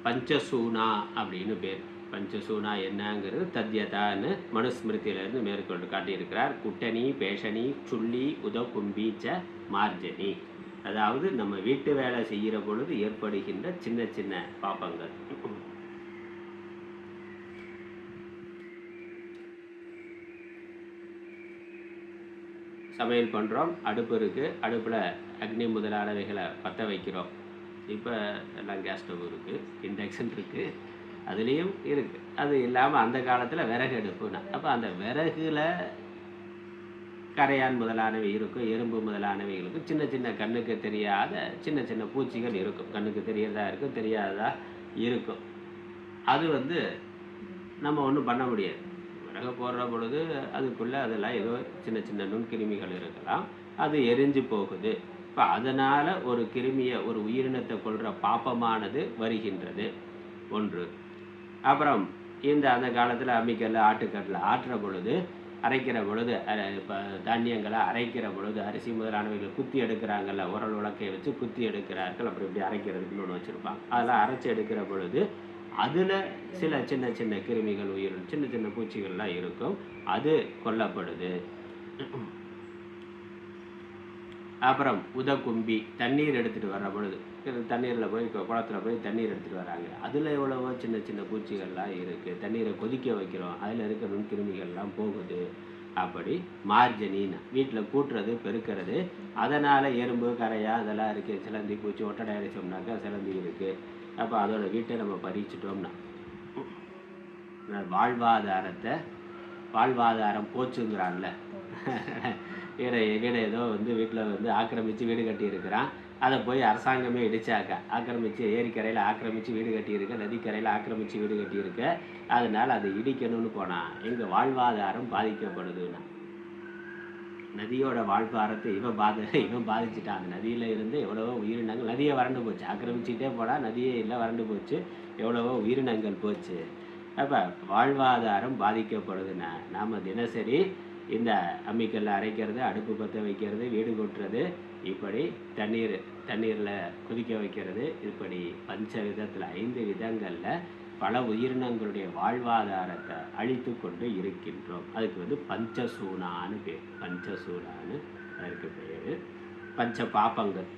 பஞ்சசூனா அப்படின்னு பேர். பஞ்சசூனா என்னங்கிறது தத்யதான்னு மனுஸ்மிருதியிலிருந்து மேற்கொண்டு காட்டியிருக்கிறார். குட்டனி, பேஷனி, சுள்ளி, உதகும்பி ச மார்ஜனி. அதாவது நம்ம வீட்டு வேலை செய்கிற பொழுது ஏற்படுகின்ற சின்ன சின்ன பாப்பங்கள். சமையல் பண்ணுறோம், அடுப்பு இருக்குது, அடுப்பில் அக்னி முதலானவைகளை பற்ற வைக்கிறோம். இப்போ எல்லாம் கேஸ் ஸ்டவ் இருக்குது, இண்டக்ஷன் இருக்குது, அதுலேயும் இருக்குது. அது இல்லாமல் அந்த காலத்தில் விறகு அடுப்புனா, அப்போ அந்த விறகுல கரையான் முதலானவை இருக்கும், எறும்பு முதலானவை இருக்கும், சின்ன சின்ன கண்ணுக்கு தெரியாத சின்ன சின்ன பூச்சிகள் இருக்கும். கண்ணுக்கு தெரியறதா இருக்கும், தெரியாததா இருக்கும். அது நம்ம ஒன்றும் பண்ண முடியாது. விறகு போடுற பொழுது அதுக்குள்ளே அதெல்லாம் ஏதோ சின்ன சின்ன நுண்கிருமிகள் இருக்கலாம், அது எரிஞ்சு போகுது. இப்போ அதனால் ஒரு கிருமியை, ஒரு உயிரினத்தை கொள்கிற பாப்பமானது வருகின்றது ஒன்று. அப்புறம் அந்த காலத்தில் அம்மிக்கல், ஆட்டுக்கல்ல ஆட்டுற பொழுது, அரைக்கிற பொழுது, இப்போ தானியங்களை அரைக்கிற பொழுது அரிசி முதலானவைகள் குத்தி எடுக்கிறாங்கல்ல, உரல் உலக்கையை வச்சு குத்தி எடுக்கிறார்கள். அப்புறம் இப்படி அரைக்கிறதுக்குன்னு ஒன்று வச்சுருப்பாங்க. அதெல்லாம் அரைச்சி எடுக்கிற பொழுது அதில் சில சின்ன சின்ன கிருமிகள், உயிரினம், சின்ன சின்ன பூச்சிகள்லாம் இருக்கும், அது கொல்லப்படுது. அப்புறம் உதகும்பி, தண்ணீர் எடுத்துகிட்டு வர்ற பொழுது, தண்ணீரில் போய் குளத்தில் போய் தண்ணீர் எடுத்துகிட்டு வராங்க, அதில் எவ்வளவோ சின்ன சின்ன பூச்சிகள்லாம் இருக்குது. தண்ணீரை கொதிக்க வைக்கிறோம், அதில் இருக்கிற நுண்கிருமிகள்லாம் போகுது. அப்படி மார்ஜனின்னு வீட்டில் கூட்டுறது, பெருக்கிறது, அதனால் எறும்பு, கரையா அதெல்லாம் இருக்குது. சிலந்தி பூச்சி, ஒட்டடை அடித்தோம்னாக்கா சிலந்தி இருக்குது. அப்போ அதோட வீட்டை நம்ம பறிச்சிட்டோம்னா வாழ்வாதாரம் போச்சுங்கிறான்ல. வீடை ஏதோ வீட்டில் ஆக்கிரமித்து வீடு கட்டியிருக்கிறான், அதை போய் அரசாங்கமே இடிச்சாக்கா, ஆக்கிரமித்து ஏரிக்கரையில் ஆக்கிரமித்து வீடு கட்டியிருக்க, நதிக்கரையில் ஆக்கிரமித்து வீடு கட்டியிருக்க, அதனால் அதை இடிக்கணும்னு போனான். எங்கள் வாழ்வாதாரம் பாதிக்கப்படுதுன்னா, நதியோட வாழ்வாரத்தை இவன் பாதிச்சுட்டான். அந்த நதியில் இருந்து எவ்வளவோ உயிரினங்கள், நதியை வறண்டு போச்சு, ஆக்கிரமிச்சுக்கிட்டே போனால் நதியே இல்லை, வறண்டு போச்சு, எவ்வளவோ உயிரினங்கள் போச்சு. அப்போ வாழ்வாதாரம் பாதிக்கப்படுதுன்னா நாம் தினசரி இந்த அம்மிக்கல்ல அரைக்கிறது, அடுப்பு பற்ற வைக்கிறது, வீடு கொட்டுறது, இப்படி தண்ணீரில் கொதிக்க வைக்கிறது, இப்படி பஞ்ச விதத்தில் 5 விதங்களில் பல உயிரினங்களுடைய வாழ்வாதாரத்தை அழித்து கொண்டு இருக்கின்றோம். அதுக்கு பஞ்சசூனான்னு பேர். பஞ்சசூனான்னு அதற்கு பேர். பஞ்ச பாப்பங்கள்.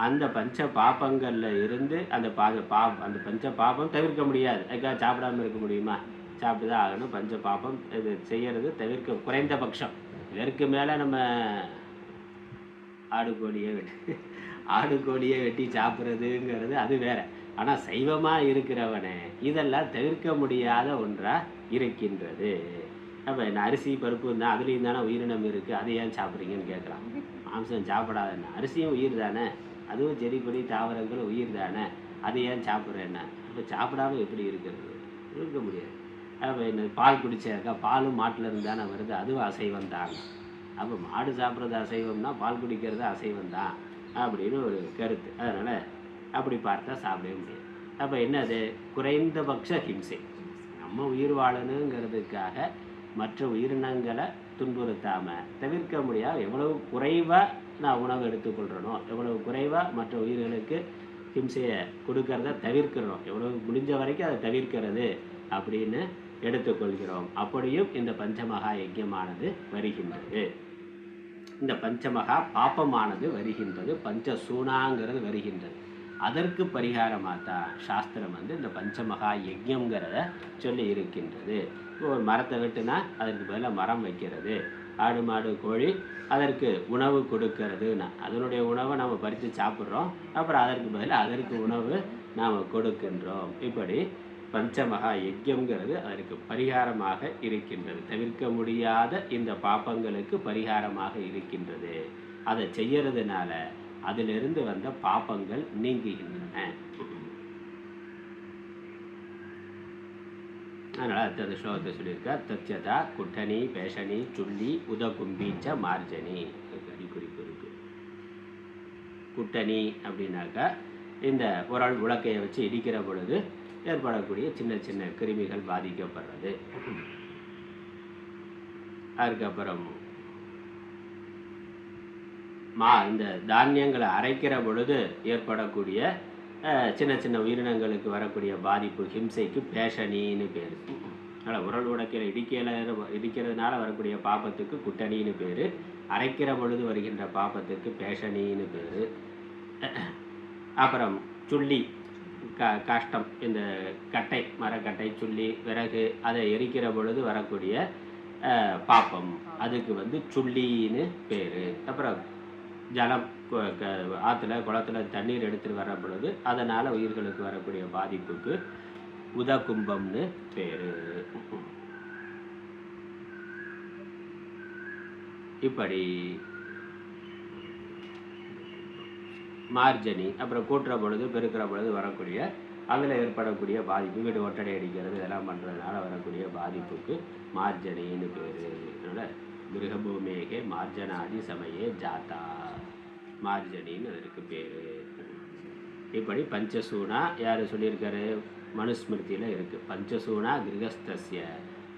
அந்த பஞ்ச பாப்பங்களில் இருந்து அந்த பஞ்ச பாப்பம் தவிர்க்க முடியாது. அதுக்காக சாப்பிடாமல் இருக்க முடியுமா? சாப்பிட்டு தான் ஆகணும். பஞ்ச பாப்பம் இது செய்கிறது தவிர்க்க குறைந்தபட்சம். இதற்கு மேலே நம்ம ஆடு கோழியை வெட்டி சாப்பிட்றதுங்கிறது அது வேற. ஆனால் சைவமாக இருக்கிறவனே இதெல்லாம் தவிர்க்க முடியாத ஒன்றாக இருக்கின்றது. அப்போ என்ன அரிசி பருப்பு இருந்தால் அதுலேயும் தானே உயிரினம் இருக்குது, அதை ஏன் சாப்பிட்றீங்கன்னு கேட்குறான். மாம்சம் சாப்பிடாதேன்னா, அரிசியும் உயிர் தானே, அதுவும் செடி கொடி தாவரங்களும் உயிர் தானே, அதை ஏன் சாப்பிட்றேன்னா? அப்போ சாப்பிடாமல் எப்படி இருக்கிறது? இருக்க முடியாது. அப்போ என்ன பால் குடிச்சாக்கா, பாலும் மாட்டில் இருந்தானே வருது, அதுவும் அசைவம் தான். அப்போ மாடு சாப்பிட்றது அசைவம்னா பால் குடிக்கிறது அசைவம் தான் அப்படின்னு ஒரு கருத்து. அதனால் அப்படி பார்த்தா சாப்பிடவே முடியாது. அப்போ என்னது? குறைந்தபட்ச ஹிம்சை. நம்ம உயிர் வாழணுங்கிறதுக்காக மற்ற உயிரினங்களை துன்புறுத்தாமல் தவிர்க்க முடியாது எவ்வளவு குறைவாக நான் உணவு எடுத்துக்கொள்கிறனோ, எவ்வளவு குறைவாக மற்ற உயிர்களுக்கு ஹிம்சையை கொடுக்கறத தவிர்க்கிறோம், எவ்வளவு முடிஞ்ச வரைக்கும் அதை தவிர்க்கிறது அப்படின்னு எடுத்துக்கொள்கிறோம். அப்படியும் இந்த பஞ்சமகா யஜ்யமானது வருகின்றது. இந்த பஞ்சமகா பாப்பமானது வருகின்றது, பஞ்சசூனாங்கிறது வருகின்றது. அதற்கு பரிகாரமாக தான் சாஸ்திரம் இந்த பஞ்சமகா யஜ்யங்கிறத சொல்லி இருக்கின்றது. ஒரு மரத்தை வெட்டுனா அதற்கு பதிலாக மரம் வைக்கிறது, ஆடு மாடு கோழி அதற்கு உணவு கொடுக்கறதுன்னா அதனுடைய உணவை நம்ம பறித்து சாப்பிட்றோம், அப்புறம் அதற்கு பதிலாக அதற்கு உணவு நாம் கொடுக்கின்றோம். இப்படி பஞ்சமகா யஜ்யங்கிறது அதற்கு பரிகாரமாக இருக்கின்றது. தவிர்க்க முடியாத இந்த பாப்பங்களுக்கு பரிகாரமாக இருக்கின்றது. அதை செய்யறதுனால அதிலிருந்து வந்த பாப்பங்கள் நீங்குகின்றன. அதனால் அடுத்த ஸ்லோகத்தை சொல்லியிருக்க, தத்யதா குட்டனி பேஷனி சுள்ளி உதகும்பீச்ச மார்ஜனி. குறிப்பு இருக்கு. குட்டனி அப்படின்னாக்கா இந்த ஒரு ஆள் உலக்கையை வச்சு இடிக்கிற பொழுது ஏற்படக்கூடிய சின்ன சின்ன கிருமிகள் பாதிக்கப்படுறது. அதுக்கப்புறம் இந்த தானியங்களை அரைக்கிற பொழுது ஏற்படக்கூடிய சின்ன சின்ன உயிரினங்களுக்கு வரக்கூடிய பாதிப்பு ஹிம்சைக்கு பேஷனின்னு பேர். அதனால் உரல் உடக்கையில் இடிக்கிறதுனால வரக்கூடிய பாப்பத்துக்கு குட்டனின்னு பேர், அரைக்கிற பொழுது வருகின்ற பாப்பத்துக்கு பேஷனின்னு பேர். அப்புறம் சுள்ளி காஷ்டம், இந்த கட்டை மரக்கட்டை சுள்ளி விறகு அதை எரிக்கிற பொழுது வரக்கூடிய பாப்பம் அதுக்கு சுள்ளின்னு பேர். அப்புறம் ஜலம் ஆற்றுல குளத்தில் தண்ணீர் எடுத்துகிட்டு வர பொழுது அதனால் உயிர்களுக்கு வரக்கூடிய பாதிப்புக்கு உதகும்பம்னு பேர். இப்படி மார்ஜனி அப்புறம் கூட்டுற பொழுது பெருக்கிற பொழுது வரக்கூடிய அதில் ஏற்படக்கூடிய பாதிப்பு, வீடு ஒட்டடை அடிக்கிறது இதெல்லாம் பண்ணுறதுனால வரக்கூடிய பாதிப்புக்கு மார்ஜனின்னு பேர். அதனால் மிருகபூமேகே மார்ஜனாதி சமயே ஜாத்தா, மார்ஜனின்னு அதற்கு பேர். இப்படி பஞ்சசூனா யார் சொல்லியிருக்காரு? மனுஸ்மிருதியில் இருக்குது. பஞ்சசூனா கிரகஸ்தஸ்ய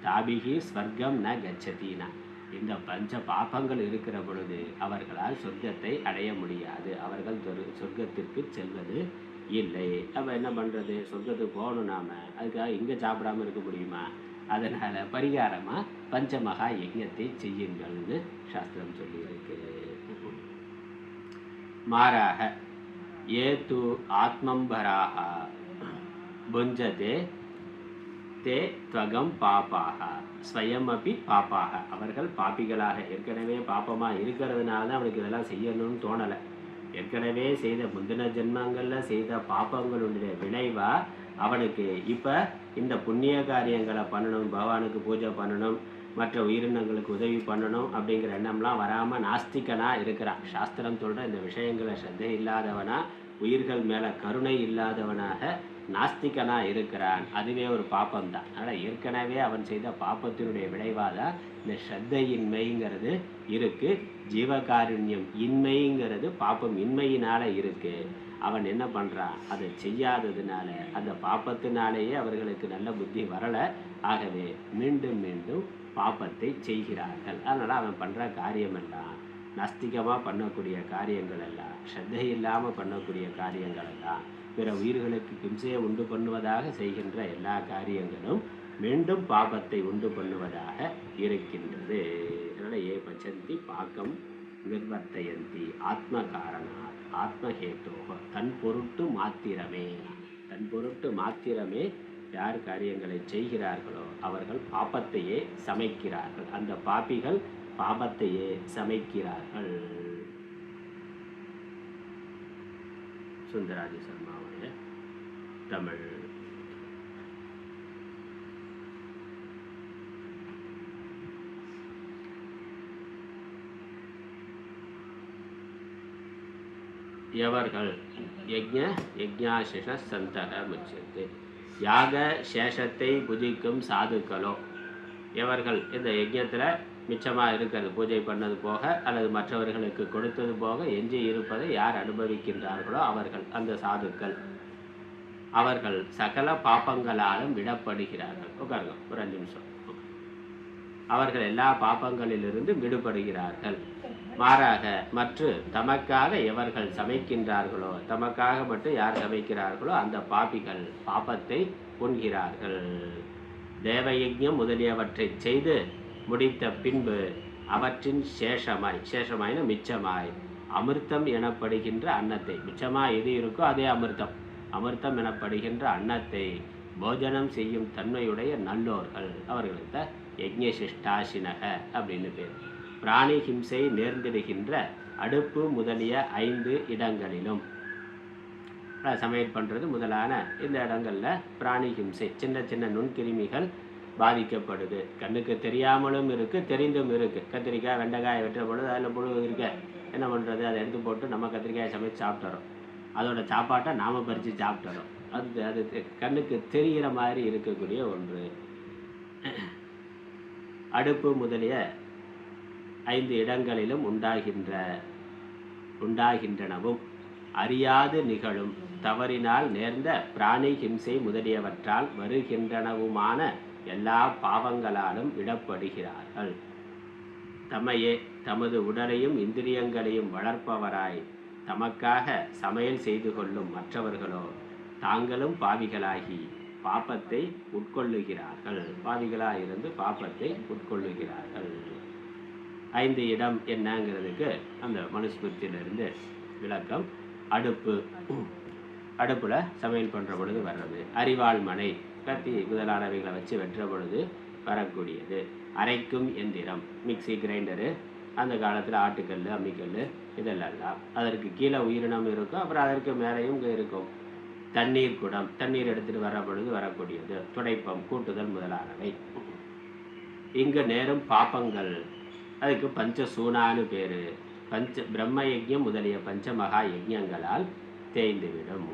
தாபிகி ஸ்வர்க்கம் ந கச்சதினா. இந்த பஞ்ச பாப்பங்கள் இருக்கிற பொழுது அவர்களால் சொர்க்கத்தை அடைய முடியாது, அவர்கள் சொர்க்கத்திற்கு செல்வது இல்லை. அப்போ என்ன பண்ணுறது? சொர்க்கத்துக்கு போகணும் நாம், அதுக்காக இங்கே சாப்பிடாமல் இருக்க முடியுமா? அதனால் பரிகாரமாக பஞ்சமகா யஜ்ஞத்தை செய்யுங்கள்னு சாஸ்திரம் சொல்லியிருக்கு. மாறாக ஏது ஆத்மம்பராக புஞ்சதே தே துவகம் பாப்பாக ஸ்வயமபி பாப்பாக. அவர்கள் பாப்பிகளாக ஏற்கனவே பாப்பமாக இருக்கிறதுனால தான் அவனுக்கு இதெல்லாம் செய்யணும்னு தோணலை. ஏற்கனவே செய்த முந்தின ஜென்மங்களில் செய்த பாப்பங்களுடைய விளைவாக அவனுக்கு இப்போ இந்த புண்ணிய காரியங்களை பண்ணணும், பகவானுக்கு பூஜை பண்ணணும், மற்ற உயிரினங்களுக்கு உதவி பண்ணணும் அப்படிங்கிற எண்ணம்லாம் வராமல் நாஸ்திகனாக இருக்கிறான். சாஸ்திரம் சொல்கிற இந்த விஷயங்களை ஸ்ரத்தை இல்லாதவனா, உயிர்கள் மேலே கருணை இல்லாதவனாக நாஸ்திகனாக இருக்கிறான். அதுவே ஒரு பாப்பம்தான். அதனால் ஏற்கனவே அவன் செய்த பாப்பத்தினுடைய விளைவாக தான் இந்த ஸ்ரத்தையின்மைங்கிறது இருக்குது. ஜீவகாருண்யம் இன்மைங்கிறது பாப்பம் இன்மையினால் இருக்குது. அவன் என்ன பண்ணுறான்? அதை செய்யாததுனால அந்த பாப்பத்தினாலேயே அவர்களுக்கு நல்ல புத்தி வரலை. ஆகவே மீண்டும் மீண்டும் பாப்பத்தை செய்கிறார்கள். அதனால் அவன் பண்ணுற காரியமெல்லாம் நாஸ்திகமாக பண்ணக்கூடிய காரியங்கள் எல்லாம், ஸ்ரத்தை இல்லாமல் பண்ணக்கூடிய காரியங்கள் எல்லாம், பிற உயிர்களுக்கு ஹிம்சையை உண்டு பண்ணுவதாக செய்கின்ற எல்லா காரியங்களும் மீண்டும் பாபத்தை உண்டு பண்ணுவதாக இருக்கின்றது. அதனால் ஏ பச்சந்தி பாக்கம் நிர்வர்த்தயந்தி ஆத்ம காரணா ஆத்மஹேத்தோக. தன் பொருட்டு மாத்திரமே, தன் பொருட்டு மாத்திரமே யார் காரியங்களை செய்கிறார்களோ அவர்கள் பாபத்தையே சமைக்கிறார்கள். அந்த பாபிகள் பாபத்தையே சமைக்கிறார்கள். சுந்தராஜி சர்மாவுடைய தமிழ். எவர்கள் யஜ்ஞாசிஷ சந்தக முச்சது, யாக சேஷத்தை புதிக்கும் சாதுக்களோ, எவர்கள் இந்த யஜ்ஞத்தில் மிச்சமாக இருக்கிறது பூஜை பண்ணது போக அல்லது மற்றவர்களுக்கு கொடுத்தது போக எஞ்சி இருப்பதை யார் அனுபவிக்கின்றார்களோ அவர்கள் அந்த சாதுக்கள், அவர்கள் சகல பாப்பங்களாலும் விடப்படுகிறார்கள். உட்காருங்க ஒரு 5 நிமிஷம். அவர்கள் எல்லா பாபங்களிலிருந்து விடுபடுகிறார்கள். மாறாக தமக்காக எவர்கள் சமைக்கின்றார்களோ, தமக்காக மட்டும் யார் சமைக்கிறார்களோ அந்த பாபிகள் பாபத்தை உண்கிறார்கள். தேவயஜ்ஞம் முதலியவற்றை செய்து முடித்த பின்பு அவற்றின் சேஷமாய்னா மிச்சமாய் அமிர்தம் எனப்படுகின்ற அன்னத்தை, மிச்சமாய் எது இருக்கோ அதே அமிர்தம் எனப்படுகின்ற அன்னத்தை போஜனம் செய்யும் தன்மையுடைய நல்லோர்கள், அவர்களுக்கு யஜ்ஞசிஷ்டாசினக அப்படின்னு பேர். பிராணி ஹிம்சை நேர்ந்திடுகின்ற அடுப்பு முதலிய 5 இடங்களிலும் சமையல் பண்ணுறது முதலான இந்த இடங்களில் பிராணி ஹிம்சை, சின்ன சின்ன நுண்கிருமிகள் பாதிக்கப்படுது. கண்ணுக்கு தெரியாமலும் இருக்குது, தெரிந்தும் இருக்குது. கத்திரிக்காய் வெண்டைக்காய் வெட்டுற பொழுது அதில் புழு இருக்க என்ன பண்ணுறது, அதை எடுத்து போட்டு நம்ம கத்திரிக்காயை சமைச்சு சாப்பிட்டுறோம். அதோட சாப்பாட்டை நாம் பறித்து சாப்பிட்டுறோம். அது கண்ணுக்கு தெரிகிற மாதிரி இருக்கக்கூடிய ஒன்று. அடுப்பு முதலிய 5 இடங்களிலும் உண்டாகின்றனவும் அறியாது நிகழும் தவறினால் நேர்ந்த பிராணி ஹிம்சை முதலியவற்றால் வருகின்றனவுமான எல்லா பாவங்களாலும் விடப்படுகிறார்கள். தமையே தமது உடலையும் இந்திரியங்களையும் வளர்ப்பவராய் தமக்காக சமையல் செய்து கொள்ளும் மற்றவர்களோ தாங்களும் பாவிகளாகி பாப்பத்தை உட்கொள்ளுகிறார்கள். பாவிகளாயிருந்து பாப்பத்தை உட்கொள்ளுகிறார்கள். 5 இடம் என்னங்கிறதுக்கு அந்த மனுஸ்மிருதியிலிருந்து விளக்கம். அடுப்பில் சமையல் பண்ணுற பொழுது வர்றது. அறிவாள் மனை, கத்தி முதலானவைகளை வச்சு வெட்டுற பொழுது வரக்கூடியது. அரைக்கும் எந்திரம், மிக்சி, கிரைண்டரு, அந்த காலத்தில் ஆட்டுக்கல், அம்மிக்கல், இதெல்லாம். அதற்கு கீழே உயிரினம் இருக்கும், அப்புறம் அதற்கு மேலேயும் இருக்கும். தண்ணீர் குடம், தண்ணீர் எடுத்துகிட்டு வர பொழுது வரக்கூடியது. துடைப்பம், கூட்டுதல் முதலானவை. இங்கு நேரும் பாப்பங்கள், அதுக்கு பஞ்சசூனான்னு பேர். பிரம்ம யஜ்யம் முதலிய பஞ்சமகா யஜ்யங்களால் தேய்ந்துவிடும்.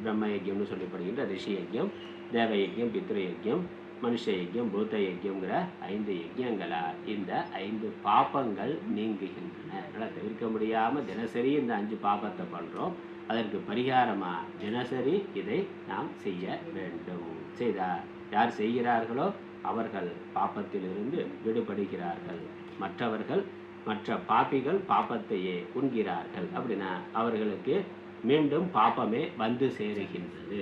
பிரம்ம யஜ்யம்னு சொல்லப்படுகின்ற ரிஷி யஜ்யம், தேவ யஜ்யம், பித்ரு யஜ்யம், மனுஷ யஜ்யம், பூத யஜ்யம்ங்கிற 5 யஜ்யங்களால் இந்த 5 பாப்பங்கள் நீங்குகின்றன. அதனால் தவிர்க்க முடியாமல் தினசரி இந்த 5 பாப்பத்தை பண்ணுறோம். அதற்கு பரிகாரமாக தினசரி இதை நாம் செய்ய வேண்டும். செய்தால் யார் செய்கிறார்களோ அவர்கள் பாப்பத்திலிருந்து விடுபடுகிறார்கள். மற்ற பாப்பிகள் பாப்பத்தையே உண்கிறார்கள். அப்படின்னா அவர்களுக்கு மீண்டும் பாப்பமே வந்து சேருகின்றது.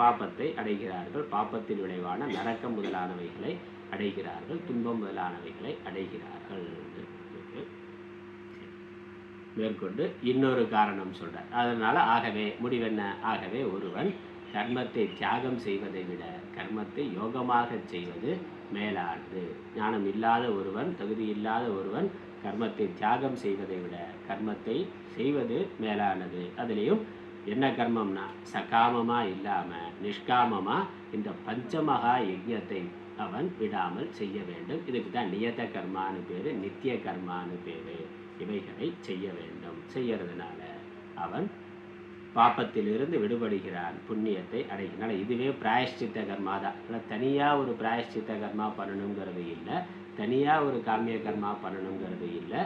பாப்பத்தை அடைகிறார்கள். பாப்பத்தின் விளைவான நரக்கம் முதலானவைகளை அடைகிறார்கள். துன்பம் முதலானவைகளை அடைகிறார்கள். மேற்கொண்டு இன்னொரு காரணம் சொல்றார். அதனால ஆகவே முடிவென்ன? ஆகவே ஒருவன் கர்மத்தை தியாகம் செய்வதை விட கர்மத்தை யோகமாக செய்வது மேலானது. ஞானம் இல்லாத ஒருவன், தகுதி இல்லாத ஒருவன் கர்மத்தை தியாகம் செய்வதை விட கர்மத்தை செய்வது மேலானது. அதுலேயும் என்ன கர்மம்னா சகாமமாக இல்லாமல் நிஷ்காமமாக இந்த பஞ்சமகா யஜ்யத்தை அவன் விடாமல் செய்ய வேண்டும். இதுக்கு தான் நியத கர்மான்னு பேர், நித்திய கர்மான்னு பேர். இவைகளை செய்ய வேண்டும். செய்யறதுனால அவன் பாப்பத்திலிருந்து விடுபடுகிறான், புண்ணியத்தை அடைகிறான். இதுவே பிராயஷ்சித்த கர்மா தான். ஆனால் தனியாக ஒரு பிராயஷ்சித்த கர்மா பண்ணணுங்கிறது இல்லை, தனியாக ஒரு காமிய கர்மா பண்ணணுங்கிறது இல்லை.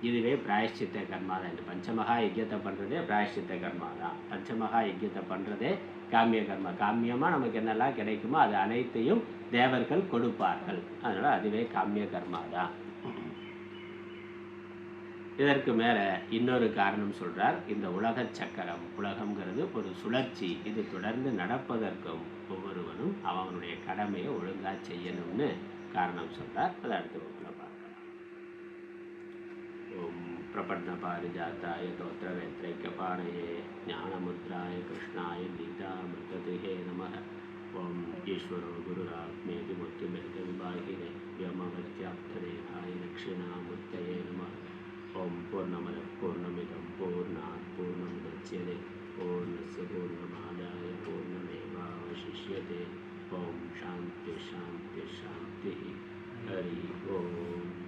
இதுவே பிராயஷ்சித்த கர்மா தான். இந்த பஞ்சமகா யஜ்யத்தை பண்ணுறதே பிராயஷ்சித்த கர்மா தான். பஞ்சமகா யஜ்யத்தை பண்ணுறதே காமிய கர்மா. காமியமாக நமக்கு என்னெல்லாம் கிடைக்குமோ அது அனைத்தையும் தேவர்கள் கொடுப்பார்கள். அதனால் அதுவே காமிய கர்மா தான். இதற்கு மேலே இன்னொரு காரணம் சொல்கிறார். இந்த உலக சக்கரம், உலகம்ங்கிறது ஒரு சுழற்சி. இது தொடர்ந்து நடப்பதற்கும் ஒவ்வொருவனும் அவனுடைய கடமையை ஒழுங்காக செய்யணும்னு காரணம் சொல்கிறார். அதை அடுத்த வகுப்பில் பார்க்கலாம். ஓம் பிரபன்ன பாரிஜாத்தாய தோத்திர வேத்ரைக்கபாணயே ஞானமுத்ராய கிருஷ்ணாய கீதாமிருதே நமः. ஓம் ஈஸ்வரோ குருராத்மேதி முத்துபேத விபாகினே வ்யமவத்யாப்ததேகாய தட்சிணாமூர்த்தயே நமः. ஓம் பூர்ணமத பூர்ணமிதம் பூர்ணாத் பூர்ணமுதச்யதே பூர்ணஸ்ய பூர்ணமாதாய பூர்ணமேவாவசிஷ்யதே. ஓம் சாந்தி சாந்தி சாந்தி. ஹரி ஓம்.